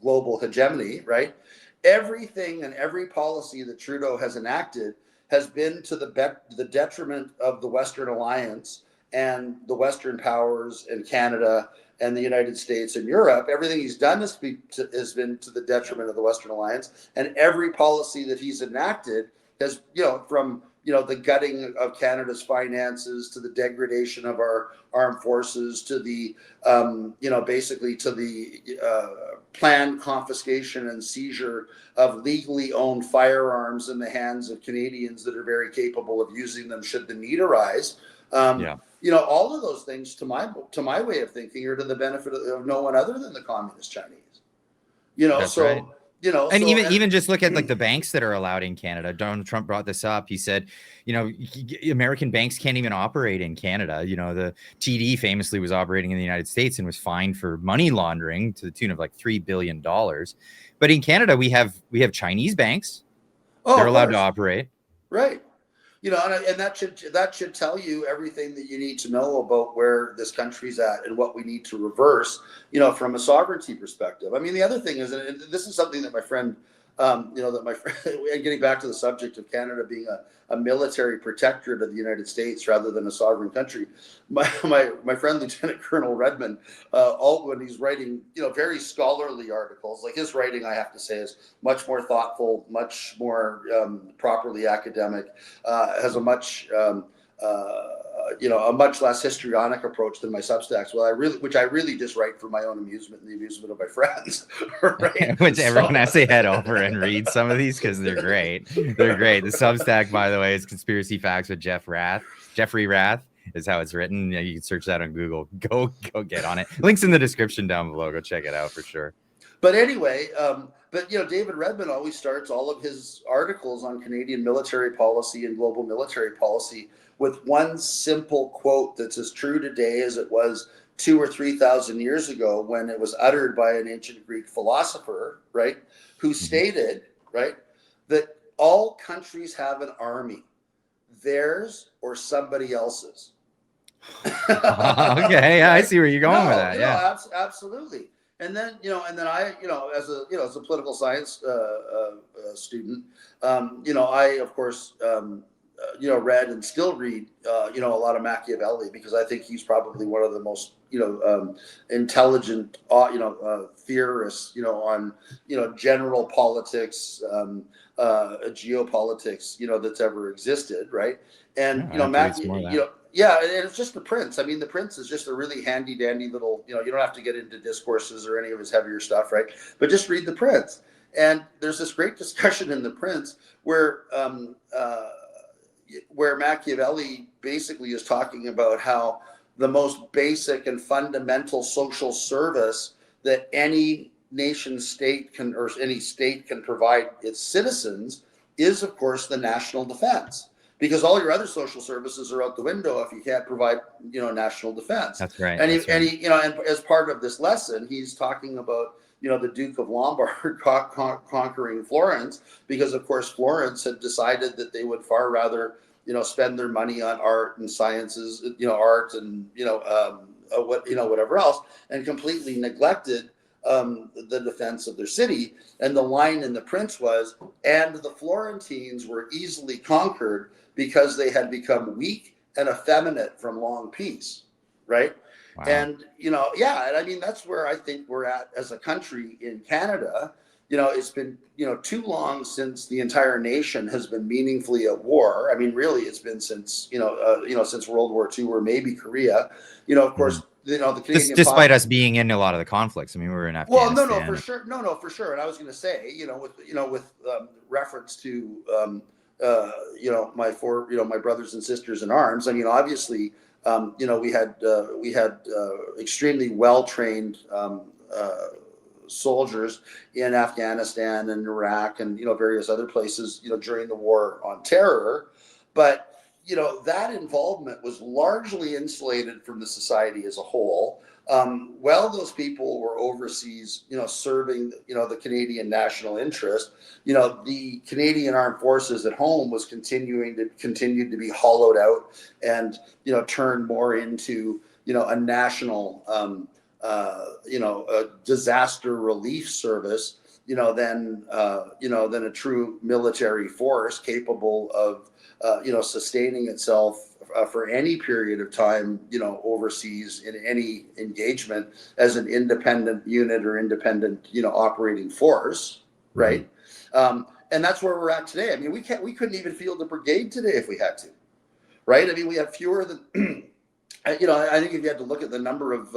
global hegemony, right? Everything and every policy that Trudeau has enacted has been to the detriment of the Western Alliance and the Western powers and Canada and the United States and Europe. Everything he's done has been to the detriment of the Western Alliance, and every policy that he's enacted has, from the gutting of Canada's finances to the degradation of our armed forces to the, basically to the planned confiscation and seizure of legally owned firearms in the hands of Canadians that are very capable of using them should the need arise. All of those things, to my way of thinking, are to the benefit of no one other than the Communist Chinese. That's right. Even just look at like the banks that are allowed in Canada. Donald Trump brought this up. He said, American banks can't even operate in Canada. The TD famously was operating in the United States and was fined for money laundering to the tune of like $3 billion. But in Canada, we have Chinese banks. They're allowed to operate. Right. And that should tell you everything that you need to know about where this country's at and what we need to reverse, from a sovereignty perspective. I mean, the other thing is, and this is something that my friend, getting back to the subject of Canada being a military protectorate of the United States rather than a sovereign country, my friend Lieutenant Colonel Redmond, when he's writing, very scholarly articles, like his writing, I have to say, is much more thoughtful, much more properly academic, has a much less histrionic approach than my Substacks. Which I really just write for my own amusement and the amusement of my friends. Right? Which everyone has to head over and read some of these because they're great. They're great. The Substack, by the way, is Conspiracy Facts with Jeffrey Rath is how it's written. You can search that on Google. Go get on it. Links in the description down below. Go check it out for sure. But anyway, David Redmond always starts all of his articles on Canadian military policy and global military policy with one simple quote that's as true today as it was 2,000 or 3,000 years ago when it was uttered by an ancient Greek philosopher, right, who stated, right, that all countries have an army, theirs or somebody else's. Okay, yeah, I see where you're going with that. Absolutely. And then, I, as a political science student, I, of course, read and still read, a lot of Machiavelli, because I think he's probably one of the most, intelligent, theorists, on, general politics, geopolitics, that's ever existed, right? And yeah, and it's just the Prince. I mean, the Prince is just a really handy dandy little, you don't have to get into discourses or any of his heavier stuff, right? But just read the Prince. And there's this great discussion in the Prince where Machiavelli basically is talking about how the most basic and fundamental social service that any nation state can, or any state can provide its citizens, is of course the national defense, because all your other social services are out the window if you can't provide, national defense. That's right. And and as part of this lesson, he's talking about, the Duke of Lombard conquering Florence, because of course Florence had decided that they would far rather, spend their money on art and sciences, art and, whatever else, and completely neglected the defense of their city. And the line in the Prince was, and the Florentines were easily conquered because they had become weak and effeminate from long peace, right? Wow. And, and I mean, that's where I think we're at as a country in Canada. It's been, too long since the entire nation has been meaningfully at war. I mean, really, it's been since, since World War II, or maybe Korea, of course, the Canadian despite us being in a lot of the conflicts. I mean, we were in Afghanistan. Well, no, for sure. And I was going to say, with reference to, my brothers and sisters in arms. I mean, obviously, we had extremely well-trained soldiers in Afghanistan and Iraq and, various other places, during the war on terror. But, that involvement was largely insulated from the society as a whole. While those people were overseas, serving, the Canadian national interest, the Canadian Armed Forces at home was continued to be hollowed out and, turned more into, a national, a disaster relief service, than a true military force capable of, sustaining itself for any period of time, overseas in any engagement as an independent unit or independent, operating force, right? Mm-hmm. And that's where we're at today. I mean, we couldn't even field a brigade today if we had to, right? I mean, we have fewer than, I think if you had to look at the number of,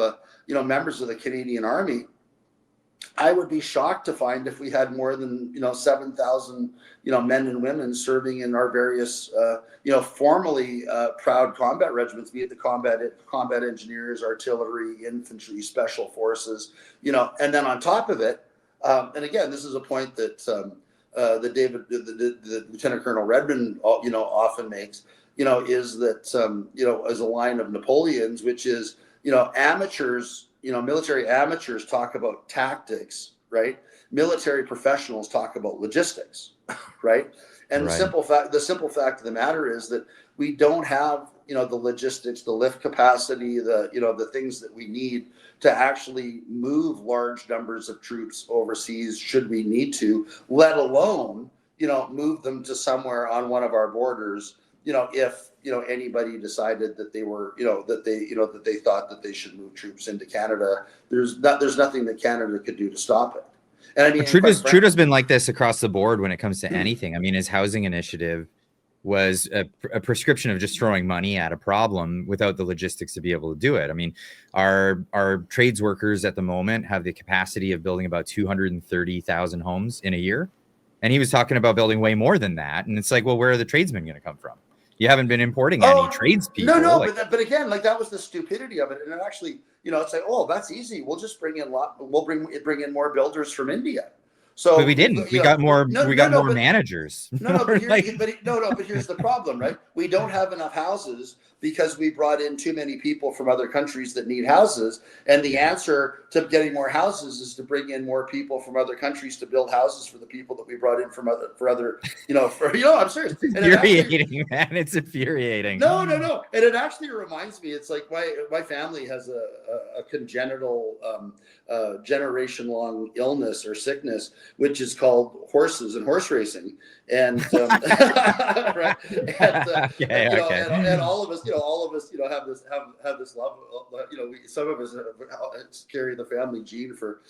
members of the Canadian Army, I would be shocked to find if we had more than 7,000 men and women serving in our various formally proud combat regiments, be it the combat engineers, artillery, infantry, special forces, and then on top of it, and again, this is a point that the Lieutenant Colonel Redmond often makes, is that as a line of Napoleon's, which is amateurs. Military amateurs talk about tactics, right? Military professionals talk about logistics, right? And right. The simple fact of the matter is that we don't have, the logistics, the lift capacity, the things that we need to actually move large numbers of troops overseas should we need to, let alone, move them to somewhere on one of our borders, if anybody decided that they were, that they thought that they should move troops into Canada. There's nothing that Canada could do to stop it. And I mean, Trudeau's been like this across the board when it comes to anything. I mean, his housing initiative was a prescription of just throwing money at a problem without the logistics to be able to do it. I mean, our trades workers at the moment have the capacity of building about 230,000 homes in a year. And he was talking about building way more than that. And it's like, well, where are the tradesmen going to come from? You haven't been importing any tradespeople. No, but again, that was the stupidity of it. And it actually, it's like, oh, that's easy. We'll just bring in more builders from India. So but we didn't. We got more. We got more managers. But here's the problem, right? We don't have enough houses because we brought in too many people from other countries that need houses. And the answer to getting more houses is to bring in more people from other countries to build houses for the people that we brought in from other, I'm serious. It's infuriating, man. It's infuriating. No. And it actually reminds me, it's like my family has a congenital generation-long illness or sickness, which is called horses and horse racing. And right, and all of us, have this love. Some of us carry the family gene for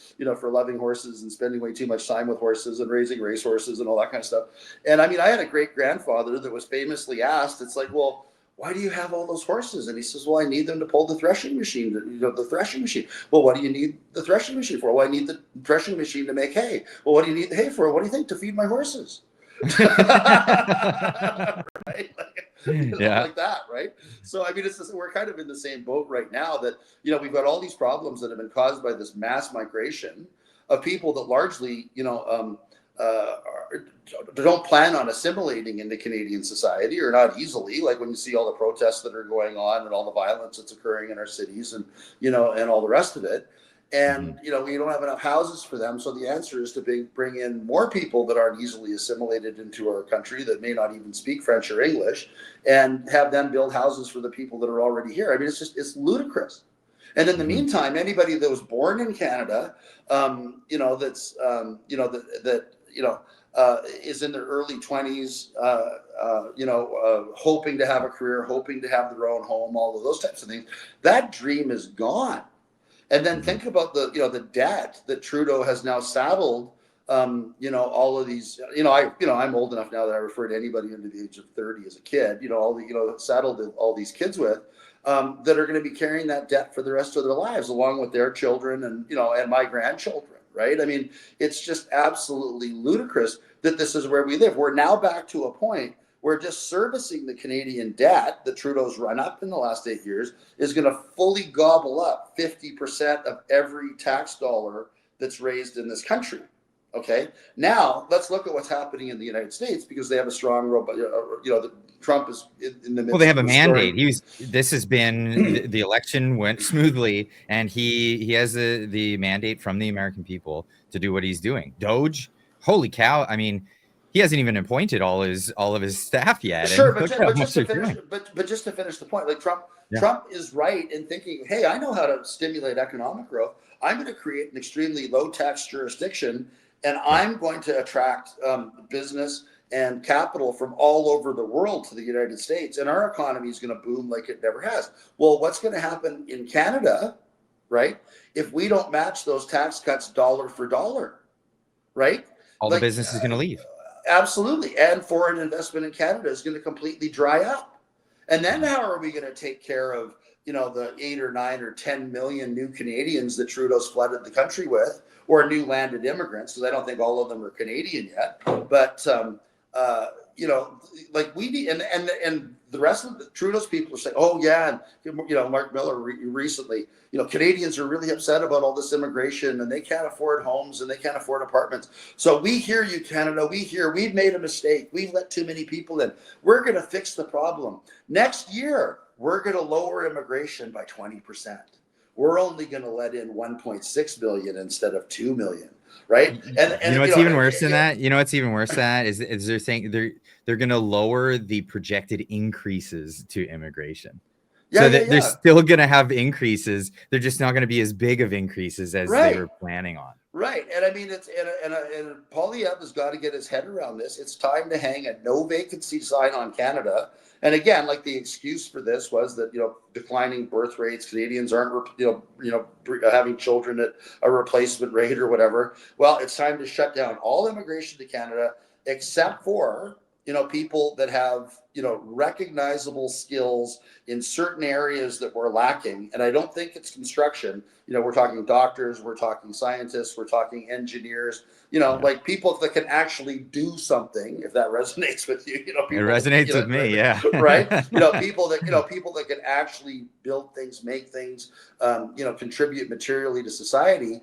loving horses and spending way too much time with horses and raising race horses and all that kind of stuff. And I mean, I had a great grandfather that was famously asked, it's like, well, why do you have all those horses? And he says, well, I need them to pull the threshing machine, the threshing machine. Well, what do you need the threshing machine for? Well, I need the threshing machine to make hay. Well, what do you need the hay for? What do you think? To feed my horses. Right? Like that, right? So I mean, we're kind of in the same boat right now that we've got all these problems that have been caused by this mass migration of people that largely don't plan on assimilating into Canadian society, or not easily. Like when you see all the protests that are going on and all the violence that's occurring in our cities, and and all the rest of it. And we don't have enough houses for them, so the answer is to bring in more people that aren't easily assimilated into our country, that may not even speak French or English, and have them build houses for the people that are already here. I mean, it's ludicrous. And in the meantime, anybody that was born in Canada, that's is in their early 20s, hoping to have a career, hoping to have their own home, all of those types of things, that dream is gone. And then think about the debt that Trudeau has now saddled, all of these, I'm old enough now that I refer to anybody under the age of 30 as a kid, saddled all these kids with, that are going to be carrying that debt for the rest of their lives, along with their children and my grandchildren, right? I mean, it's just absolutely ludicrous that this is where we live. We're now back to a point where just servicing the Canadian debt that Trudeau's run up in the last 8 years is going to fully gobble up 50% of every tax dollar that's raised in this country. Okay, now let's look at what's happening in the United States, because they have a strong, Trump is in the midst. Well, they have a mandate. The election went smoothly, and he has the mandate from the American people to do what he's doing. Doge, holy cow! I mean, he hasn't even appointed all of his staff yet. Sure, but just to finish the point, like Trump is right in thinking, hey, I know how to stimulate economic growth. I'm going to create an extremely low tax jurisdiction, and I'm going to attract business and capital from all over the world to the United States, and our economy is going to boom like it never has. Well, what's going to happen in Canada, right, if we don't match those tax cuts dollar for dollar, right? All the business is going to leave. Absolutely. And foreign investment in Canada is going to completely dry up. And then how are we going to take care of, the 8 or 9 or 10 million new Canadians that Trudeau's flooded the country with, or new landed immigrants? Because I don't think all of them are Canadian yet. But, like we need, and the rest of Trudeau's people are saying, oh yeah, and Mark Miller recently, Canadians are really upset about all this immigration, and they can't afford homes and they can't afford apartments. So we hear you, Canada. We've made a mistake. We've let too many people in. We're going to fix the problem. Next year, we're going to lower immigration by 20%. We're only going to let in 1.6 billion instead of 2 million. Right. And what's even worse than that? What's even worse than that is they're saying they're going to lower the projected increases to immigration. They're still going to have increases. They're just not going to be as big of increases as they were planning on. Right. And I mean, and Poilievre has got to get his head around this. It's time to hang a no vacancy sign on Canada. And again, like the excuse for this was that, declining birth rates, Canadians aren't, having children at a replacement rate or whatever. Well, it's time to shut down all immigration to Canada, except for, people that have, recognizable skills in certain areas that we're lacking. And I don't think it's construction. We're talking doctors, we're talking scientists, we're talking engineers, like people that can actually do something, if that resonates with you. People it resonates with me, yeah. Right? People that can actually build things, make things, contribute materially to society,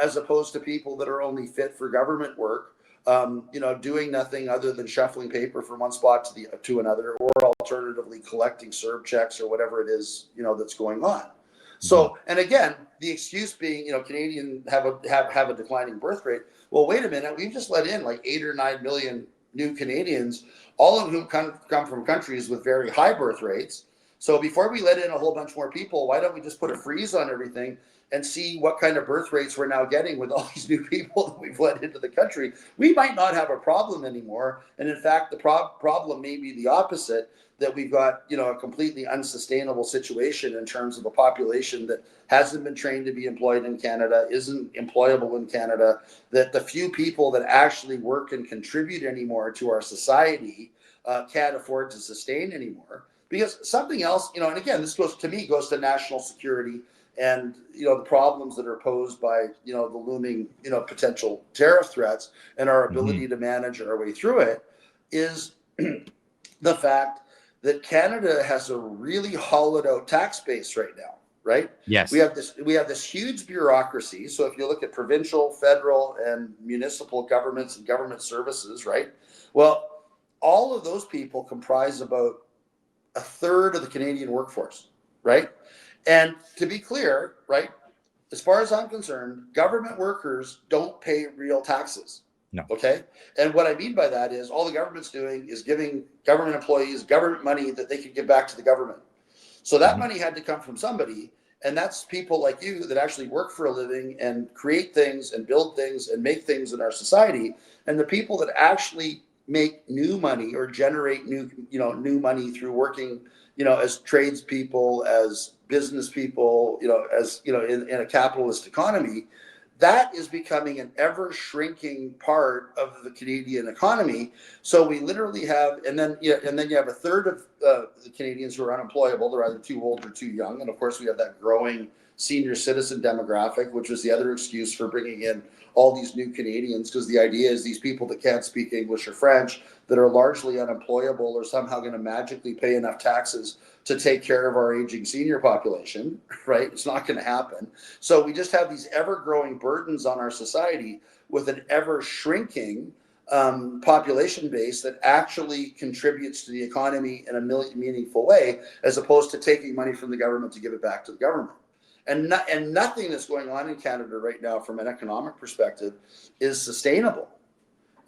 as opposed to people that are only fit for government work, doing nothing other than shuffling paper from one spot to another, or alternatively collecting CERB checks or whatever it is, that's going on. So, and again, the excuse being, Canadians have a declining birth rate. Well, wait a minute, we've just let in like 8 or 9 million new Canadians, all of whom come from countries with very high birth rates. So before we let in a whole bunch more people, why don't we just put a freeze on everything and see what kind of birth rates we're now getting with all these new people that we've let into the country? We might not have a problem anymore. And in fact, the problem may be the opposite, that we've got, a completely unsustainable situation in terms of a population that hasn't been trained to be employed in Canada, isn't employable in Canada, that the few people that actually work and contribute anymore to our society can't afford to sustain anymore. Because something else, and again, this goes to national security and, the problems that are posed by, the looming, potential tariff threats and our ability to manage our way through it, is the fact that Canada has a really hollowed out tax base right now, right? Yes. We have this huge bureaucracy. So if you look at provincial, federal, and municipal governments and government services, right? Well, all of those people comprise about a third of the Canadian workforce, right? And to be clear, right, as far as I'm concerned, government workers don't pay real taxes. No. Okay. And what I mean by that is all the government's doing is giving government employees government money that they can give back to the government. So that money had to come from somebody. And that's people like you that actually work for a living and create things and build things and make things in our society. And the people that actually make new money or generate new money through working, as tradespeople, as business people, in a capitalist economy, that is becoming an ever shrinking part of the Canadian economy. So we literally have, and then you have a third of the Canadians who are unemployable. They're either too old or too young. And of course we have that growing senior citizen demographic, which was the other excuse for bringing in all these new Canadians, because the idea is these people that can't speak English or French, that are largely unemployable, are somehow going to magically pay enough taxes to take care of our aging senior population, right? It's not going to happen. So we just have these ever-growing burdens on our society with an ever-shrinking population base that actually contributes to the economy in a meaningful way, as opposed to taking money from the government to give it back to the government. And nothing that's going on in Canada right now from an economic perspective is sustainable.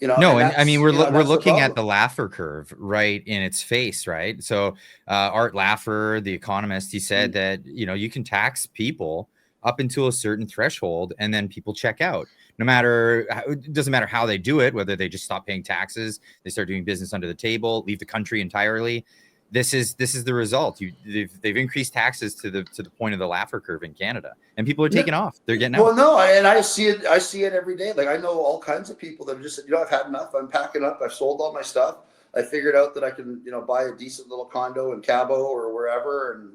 No, and I mean, we're looking at the problem. Laffer curve right in its face, right? So Art Laffer, the economist, he said that, you can tax people up until a certain threshold and then people check out. No matter, it doesn't matter how they do it, whether they just stop paying taxes, they start doing business under the table, leave the country entirely. This is the result. They've increased taxes to the point of the Laffer curve in Canada, and people are taking off. They're getting out. Well, no, and I see it every day. Like, I know all kinds of people that are just, I've had enough. I'm packing up. I've sold all my stuff. I figured out that I can, buy a decent little condo in Cabo or wherever, and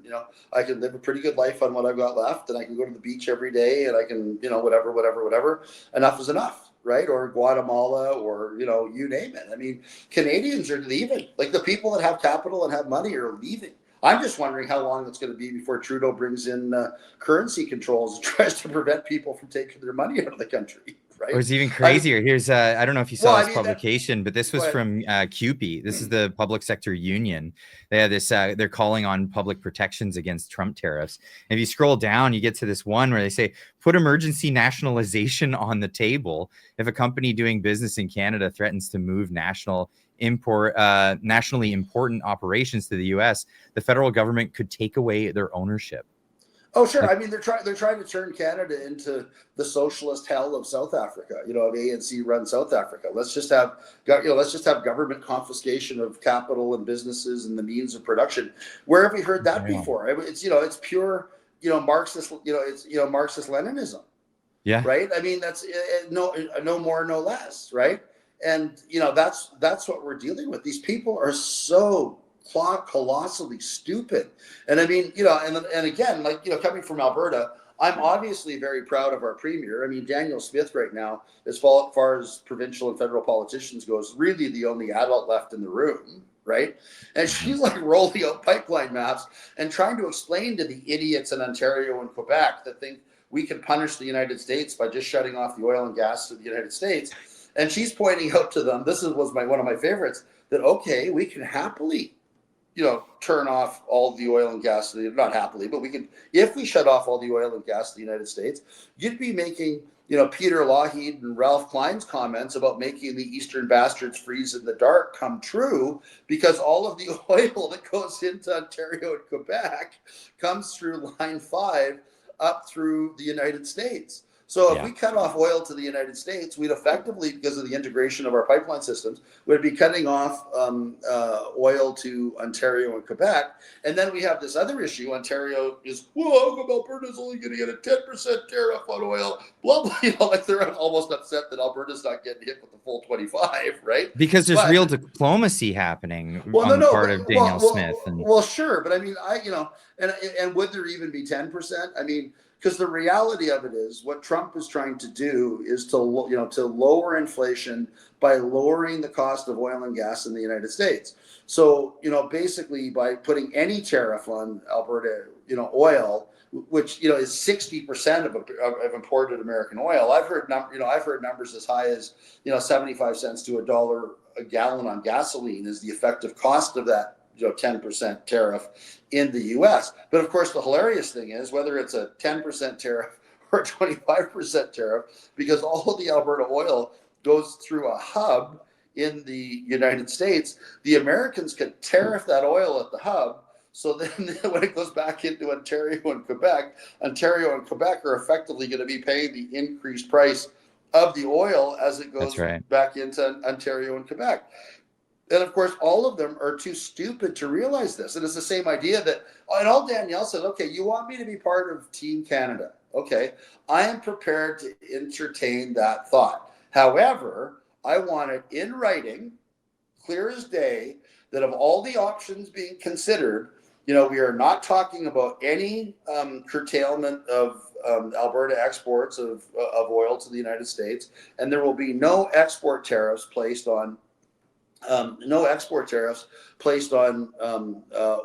I can live a pretty good life on what I've got left, and I can go to the beach every day, and I can, whatever. Enough is enough, right? Or Guatemala, or you name it. I mean, Canadians are leaving. Like, the people that have capital and have money are leaving. I'm just wondering how long it's going to be before Trudeau brings in currency controls and tries to prevent people from taking their money out of the country. Right? Or it's even crazier. Here's I don't know if you saw this publication, but this was from CUPE. This is the Public Sector Union. They have this. They're calling on public protections against Trump tariffs. And if you scroll down, you get to this one where they say, "Put emergency nationalization on the table if a company doing business in Canada threatens to move nationally important operations to the U.S. The federal government could take away their ownership." Oh, sure. I mean, they're trying to turn Canada into the socialist hell of South Africa. Of ANC run South Africa. Let's just have government confiscation of capital and businesses and the means of production. Where have we heard that before? It's pure Marxist. It's Marxist Leninism. Yeah. Right. I mean, that's no more, no less. Right. And that's what we're dealing with. These people are so colossally stupid. And I mean, and again, coming from Alberta, I'm obviously very proud of our premier. I mean, Danielle Smith right now, as far as provincial and federal politicians goes, really the only adult left in the room, right? And she's like rolling out pipeline maps and trying to explain to the idiots in Ontario and Quebec that think we can punish the United States by just shutting off the oil and gas to the United States. And she's pointing out to them, this was one of my favorites, that, okay, we can happily, turn off all the oil and gas, not happily, but we can, if we shut off all the oil and gas in the United States, you'd be making, Peter Lougheed and Ralph Klein's comments about making the Eastern bastards freeze in the dark come true, because all of the oil that goes into Ontario and Quebec comes through Line 5 up through the United States. So if we cut off oil to the United States, we'd effectively, because of the integration of our pipeline systems, we'd be cutting off oil to Ontario and Quebec. And then we have this other issue. Ontario is, how come Alberta's only going to get a 10% tariff on oil? Blah, blah, like they're almost upset that Alberta's not getting hit with the full 25, right? Because there's real diplomacy happening on the part of Danielle Smith. Well, sure. But I mean, and would there even be 10%? I mean, because the reality of it is, what Trump is trying to do is to lower inflation by lowering the cost of oil and gas in the United States. So, basically by putting any tariff on Alberta, oil, which, is 60% of imported American oil. I've heard numbers as high as, 75 cents to $1 a gallon on gasoline is the effective cost of that 10% tariff in the US. But of course, the hilarious thing is, whether it's a 10% tariff or a 25% tariff, because all of the Alberta oil goes through a hub in the United States, the Americans can tariff that oil at the hub. So then when it goes back into Ontario and Quebec are effectively going to be paying the increased price of the oil as it goes back into Ontario and Quebec. And of course, all of them are too stupid to realize this. And it's the same idea that, and all Danielle says, okay, you want me to be part of Team Canada. Okay, I am prepared to entertain that thought. However, I want it in writing, clear as day, that of all the options being considered, we are not talking about any curtailment of Alberta exports of oil to the United States, and there will be no export tariffs placed on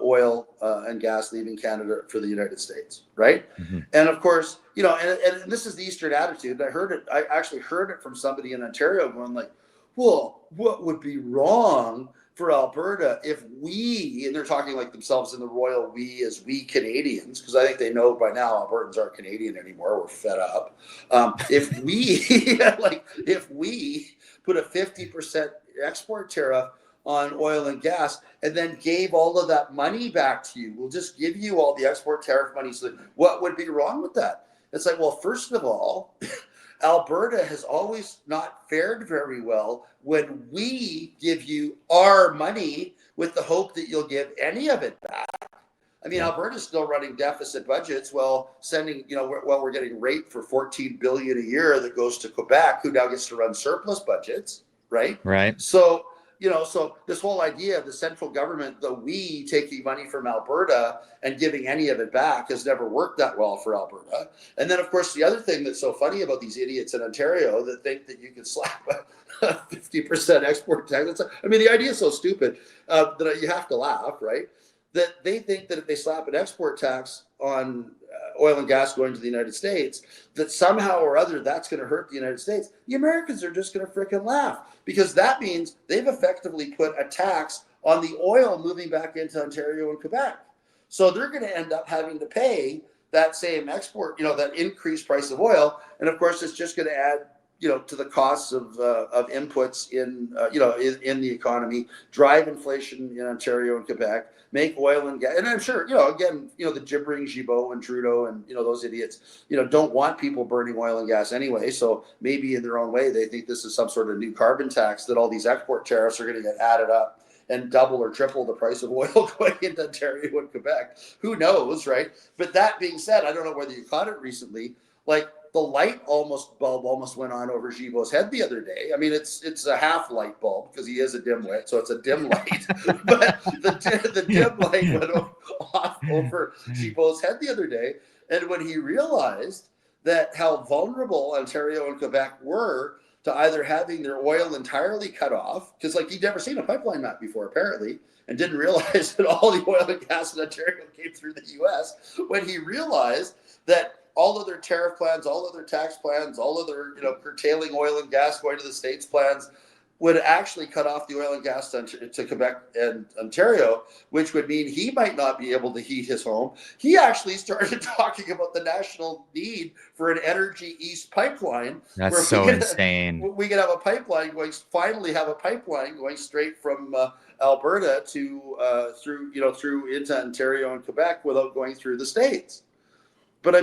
oil and gas leaving Canada for the United States, right? Mm-hmm. And of course, and this is the Eastern attitude. I actually heard it from somebody in Ontario going like, well, what would be wrong for Alberta if we, and they're talking like themselves in the royal we as we Canadians, because I think they know by now Albertans aren't Canadian anymore. We're fed up. If we put a 50% export tariff on oil and gas and then gave all of that money back to you, we'll just give you all the export tariff money. So what would be wrong with that? It's like, well, first of all, Alberta has always not fared very well when we give you our money with the hope that you'll give any of it back. I mean, Alberta's still running deficit budgets while sending, while we're getting raped for $14 billion a year that goes to Quebec, who now gets to run surplus budgets, right? Right. So, so this whole idea of the central government, the we taking money from Alberta and giving any of it back has never worked that well for Alberta. And then, of course, the other thing that's so funny about these idiots in Ontario that think that you can slap a 50% export tax. I mean, the idea is so stupid that you have to laugh, right? That they think that if they slap an export tax on oil and gas going to the United States, that somehow or other that's going to hurt the United States. The Americans are just going to freaking laugh, because that means they've effectively put a tax on the oil moving back into Ontario and Quebec. So they're going to end up having to pay that same export, that increased price of oil. And of course, it's just going to add, to the costs of inputs in the economy, drive inflation in Ontario and Quebec, make oil and gas. And I'm sure, the gibbering Gibault and Trudeau and, those idiots, don't want people burning oil and gas anyway. So maybe in their own way, they think this is some sort of new carbon tax that all these export tariffs are going to get added up and double or triple the price of oil going into Ontario and Quebec. Who knows, right? But that being said, I don't know whether you caught it recently, like, the light bulb almost went on over Gibault's head the other day. I mean, it's a half light bulb because he is a dimwit, so it's a dim light. But the dim light went off over Gibault's head the other day, and when he realized that how vulnerable Ontario and Quebec were to either having their oil entirely cut off, because he'd never seen a pipeline map before apparently, and didn't realize that all the oil and gas in Ontario came through the U.S. When he realized that all other tariff plans, all other tax plans, all other, curtailing oil and gas going to the States plans would actually cut off the oil and gas to Quebec and Ontario, which would mean he might not be able to heat his home. He actually started talking about the national need for an Energy East pipeline. That's so insane. We could have a pipeline finally have a pipeline going straight from Alberta to through into Ontario and Quebec without going through the States. But I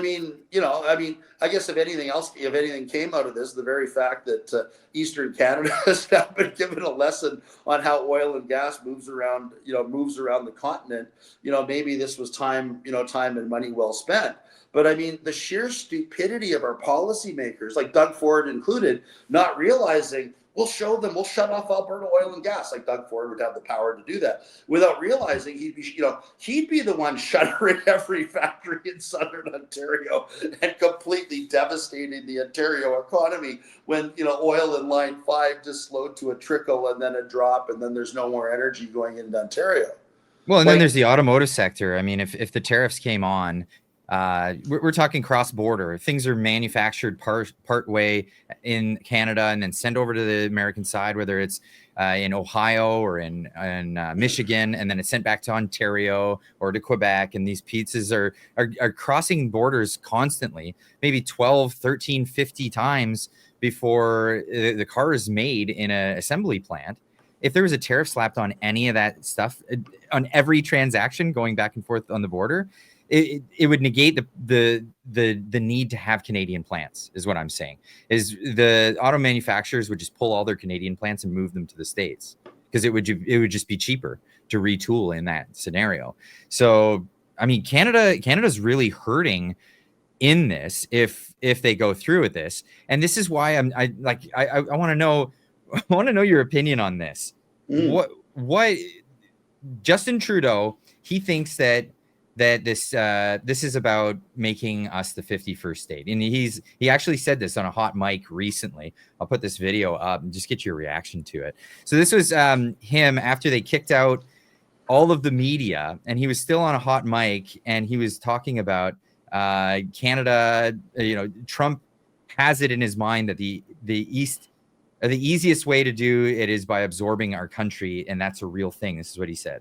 guess if anything came out of this, the very fact that Eastern Canada has now been given a lesson on how oil and gas moves around the continent, maybe this was time and money well spent. But the sheer stupidity of our policymakers, like Doug Ford included, not realizing we'll shut off Alberta oil and gas, like Doug Ford would have the power to do that, without realizing he'd be the one shuttering every factory in southern Ontario and completely devastating the Ontario economy when oil in Line 5 just slowed to a trickle and then a drop, and then there's no more energy going into Ontario. Well, and then there's the automotive sector. I mean, if the tariffs came on, we're talking cross-border. Things are manufactured part way in Canada and then sent over to the American side, whether it's in Ohio or in Michigan, and then it's sent back to Ontario or to Quebec. And these pizzas are crossing borders constantly, maybe 12, 13, 50 times before the car is made in an assembly plant. If there was a tariff slapped on any of that stuff, on every transaction going back and forth on the border, it would negate the need to have Canadian plants, is what I'm saying. Is the auto manufacturers would just pull all their Canadian plants and move them to the States, because it would just be cheaper to retool in that scenario. So Canada's really hurting in this if they go through with this. And this is why I want to know your opinion on this. What Justin Trudeau, he thinks that this is about making us the 51st state. And he actually said this on a hot mic recently. I'll put this video up and just get your reaction to it. So this was him after they kicked out all of the media, and he was still on a hot mic, and he was talking about Canada. Trump has it in his mind that the easiest way to do it is by absorbing our country, and that's a real thing. This is what he said.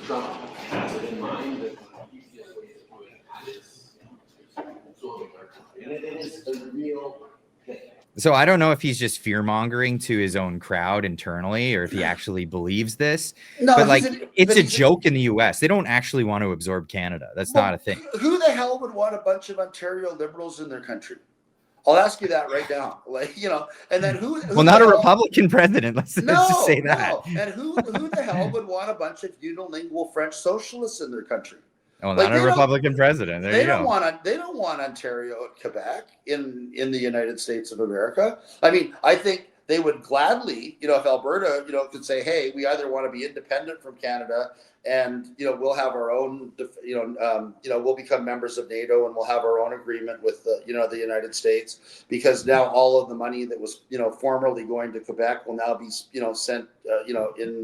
Trump has it in mind that the easiest way to do it is absorbing our country. And it is a real thing. So I don't know if he's just fear-mongering to his own crowd internally, or if he actually believes this. No, but it's a joke in the U.S. They don't actually want to absorb Canada. That's not a thing. Who the hell would want a bunch of Ontario Liberals in their country? I'll ask you that right now. And then who well, not a Republican president. Let's just say that. No. And who the hell would want a bunch of unilingual French socialists in their country? Well, not a Republican president. They don't want Ontario and Quebec in the United States of America. I think they would gladly, if Alberta, could say, hey, we either want to be independent from Canada and, we'll have our own, we'll become members of NATO and we'll have our own agreement with the United States, because now all of the money that was, formerly going to Quebec will now be, sent,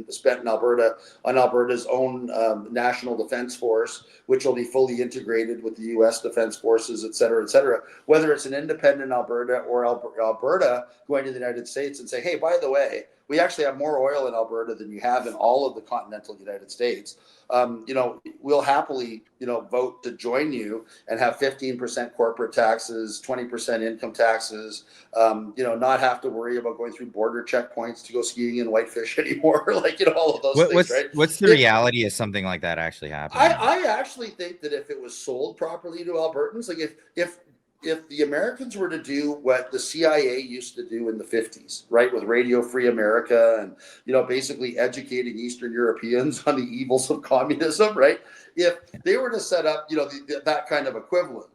spent in Alberta on Alberta's own national defense force, which will be fully integrated with the U.S. Defense Forces, et cetera, whether it's an independent Alberta or Alberta going to the United States and say, hey, by the way, we actually have more oil in Alberta than you have in all of the continental United States. We'll happily, vote to join you and have 15% corporate taxes, 20% income taxes, not have to worry about going through border checkpoints to go skiing in Whitefish anymore. All of those things, right? What's the reality of something like that actually happening? I actually think that if it was sold properly to Albertans, if the Americans were to do what the CIA used to do in the 50s, right, with Radio Free America and, basically educating Eastern Europeans on the evils of communism, right? If they were to set up, that kind of equivalent,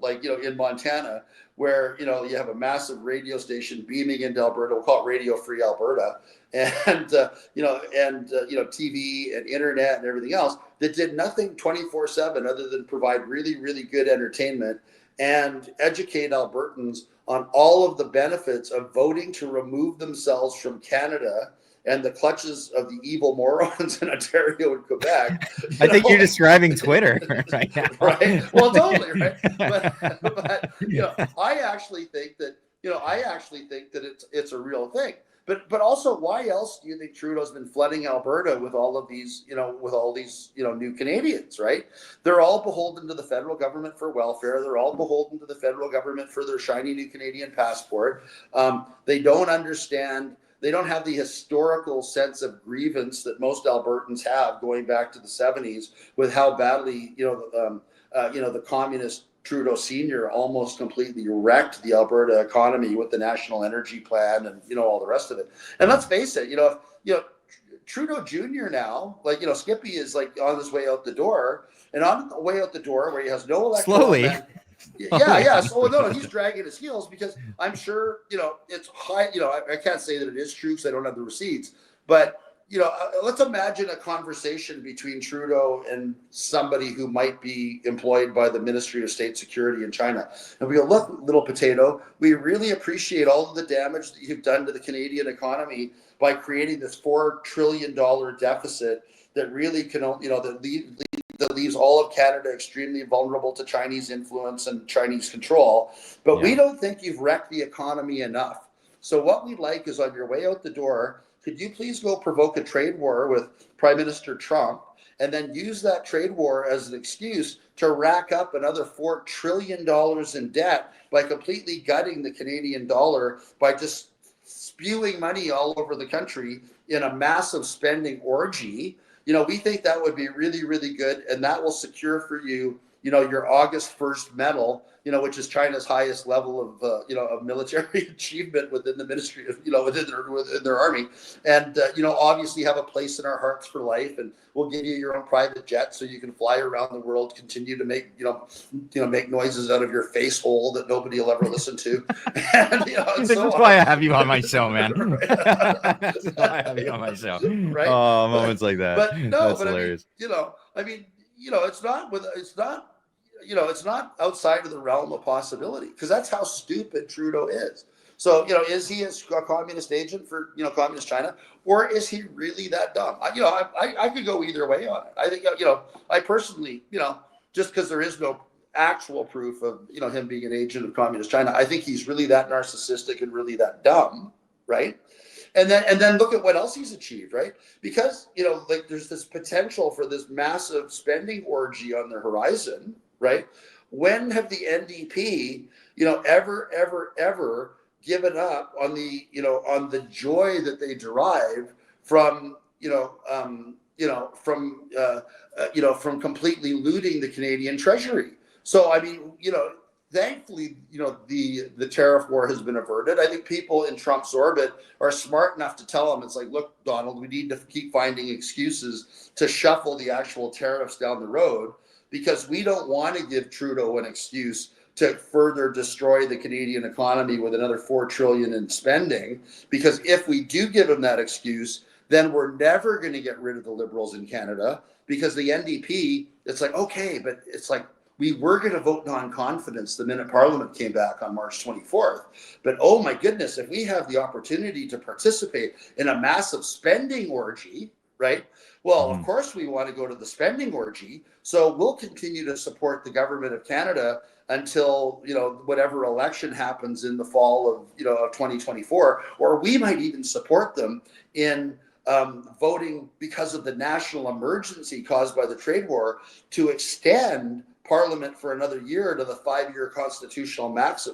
in Montana, where, you have a massive radio station beaming into Alberta, we'll call it Radio Free Alberta, and, TV and internet and everything else that did nothing 24/7 other than provide really, really good entertainment and educate Albertans on all of the benefits of voting to remove themselves from Canada and the clutches of the evil morons in Ontario and Quebec. I think you're describing Twitter right now. Right? Well, totally, right? But I actually think that it's a real thing. But also, why else do you think Trudeau's been flooding Alberta with all these new Canadians, right? They're all beholden to the federal government for welfare. They're all beholden to the federal government for their shiny new Canadian passport. They don't understand. They don't have the historical sense of grievance that most Albertans have, going back to the 70s, with how badly the communist Trudeau Sr. almost completely wrecked the Alberta economy with the National Energy Plan and all the rest of it. And let's face it, Trudeau Jr. now, Skippy is on his way out the door, and on the way out the door where he has no electoral slowly. Yeah. So no, he's dragging his heels, because I'm sure it's high. I can't say that it is true because I don't have the receipts, but let's imagine a conversation between Trudeau and somebody who might be employed by the Ministry of State Security in China. And we go, look, little potato, we really appreciate all of the damage that you've done to the Canadian economy by creating this $4 trillion deficit that really can, that leaves all of Canada extremely vulnerable to Chinese influence and Chinese control. But we don't think you've wrecked the economy enough. So what we'd like is, on your way out the door, could you please go provoke a trade war with Prime Minister Trump, and then use that trade war as an excuse to rack up another $4 trillion in debt by completely gutting the Canadian dollar, by just spewing money all over the country in a massive spending orgy. We think that would be really, really good, and that will secure for you, your August 1st medal, which is China's highest level of military achievement within the ministry of, within their army, and obviously have a place in our hearts for life, and we'll give you your own private jet so you can fly around the world, continue to make make noises out of your face hole that nobody will ever listen to. And, this is why I have you on my show, man. That's why I have you on my show. Right? Oh, moments like that. But no, that's hilarious. It's not outside of the realm of possibility, because that's how stupid Trudeau is. So, is he a communist agent for, communist China, or is he really that dumb? I could go either way on it. I think, I personally, just because there is no actual proof of, him being an agent of communist China, I think he's really that narcissistic and really that dumb, right? And then look at what else he's achieved, right? Because, there's this potential for this massive spending orgy on the horizon, right? When have the NDP, ever given up on the joy that they derive from, from completely looting the Canadian treasury? So, thankfully, the tariff war has been averted. I think people in Trump's orbit are smart enough to tell him, it's like, look, Donald, we need to keep finding excuses to shuffle the actual tariffs down the road, because we don't want to give Trudeau an excuse to further destroy the Canadian economy with another $4 trillion in spending. Because if we do give him that excuse, then we're never going to get rid of the Liberals in Canada, because the NDP, it's like, okay, but it's like, we were going to vote non-confidence the minute Parliament came back on March 24th. But oh my goodness, if we have the opportunity to participate in a massive spending orgy, right? Well, of course we want to go to the spending orgy. So we'll continue to support the government of Canada until, whatever election happens in the fall of 2024, or we might even support them in voting, because of the national emergency caused by the trade war, to extend Parliament for another year to the 5-year constitutional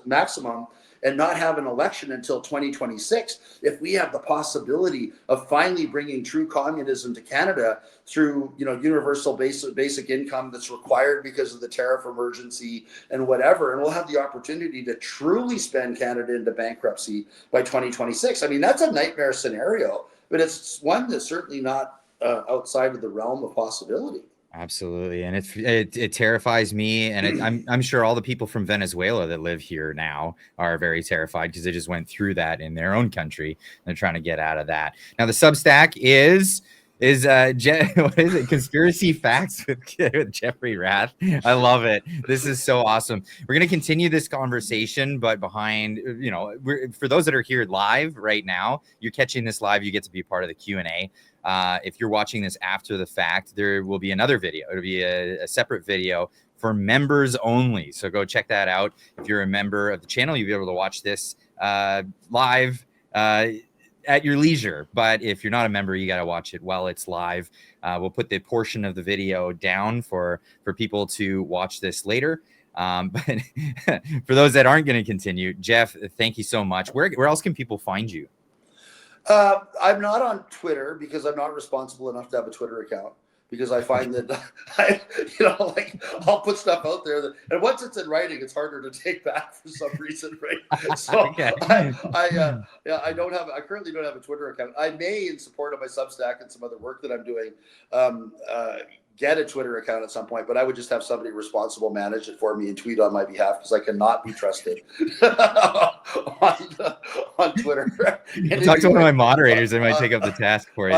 maximum, and not have an election until 2026, if we have the possibility of finally bringing true communism to Canada through, universal basic income that's required because of the tariff emergency and whatever, and we'll have the opportunity to truly spend Canada into bankruptcy by 2026. That's a nightmare scenario, but it's one that's certainly not outside of the realm of possibility. Absolutely. And it terrifies me. And I'm sure all the people from Venezuela that live here now are very terrified, because they just went through that in their own country. And they're trying to get out of that. Now, the Substack is is what is it? Conspiracy Facts with Jeffrey Rath. I love it. This is so awesome. We're going to continue this conversation, but behind, for those that are here live right now, you're catching this live, you get to be part of the Q&A. If you're watching this after the fact, there will be another video. It'll be a separate video for members only. So go check that out. If you're a member of the channel, you'll be able to watch this live at your leisure. But if you're not a member, you got to watch it while it's live. We'll put the portion of the video down for people to watch this later. But for those that aren't going to continue, Jeff, thank you so much. Where else can people find you? I'm not on Twitter because I'm not responsible enough to have a Twitter account. Because I find that I'll put stuff out there and once it's in writing, it's harder to take back for some reason, right? So Okay. I currently don't have a Twitter account. I may, in support of my Substack and some other work that I'm doing, get a Twitter account at some point, but I would just have somebody responsible manage it for me and tweet on my behalf because I cannot be trusted on Twitter. Talk to one of my moderators; they might take up the task for you.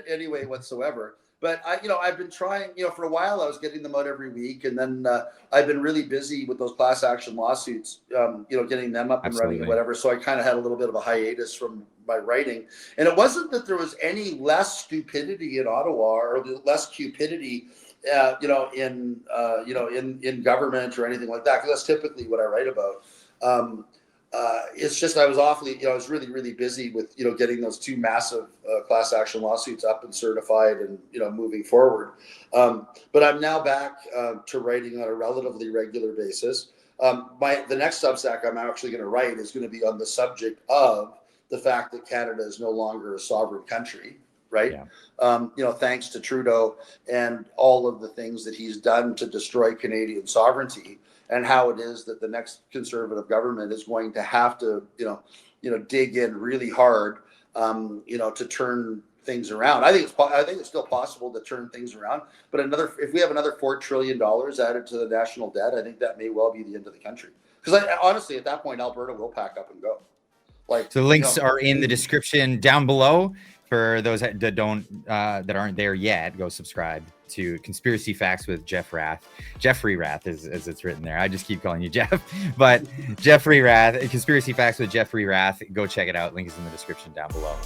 Any way whatsoever. But I've been trying, for a while I was getting them out every week, and then I've been really busy with those class action lawsuits, getting them up and running and whatever. So I kind of had a little bit of a hiatus from my writing. And it wasn't that there was any less stupidity in Ottawa or less cupidity, in government or anything like that, because that's typically what I write about. It's just I was really, really busy with, getting those two massive class action lawsuits up and certified and, moving forward. But I'm now back to writing on a relatively regular basis. The next Substack I'm actually going to write is going to be on the subject of the fact that Canada is no longer a sovereign country, right? Yeah. Thanks to Trudeau and all of the things that he's done to destroy Canadian sovereignty. And how it is that the next Conservative government is going to have to, dig in really hard, to turn things around. I think it's still possible to turn things around. But if we have another $4 trillion added to the national debt, I think that may well be the end of the country. Because honestly, at that point, Alberta will pack up and go. So the links are in the description down below. For those that aren't there yet, go subscribe to Conspiracy Facts with Jeffrey Rath, as it's written there. I just keep calling you Jeff, but Jeffrey Rath, Conspiracy Facts with Jeffrey Rath. Go check it out. Link is in the description down below.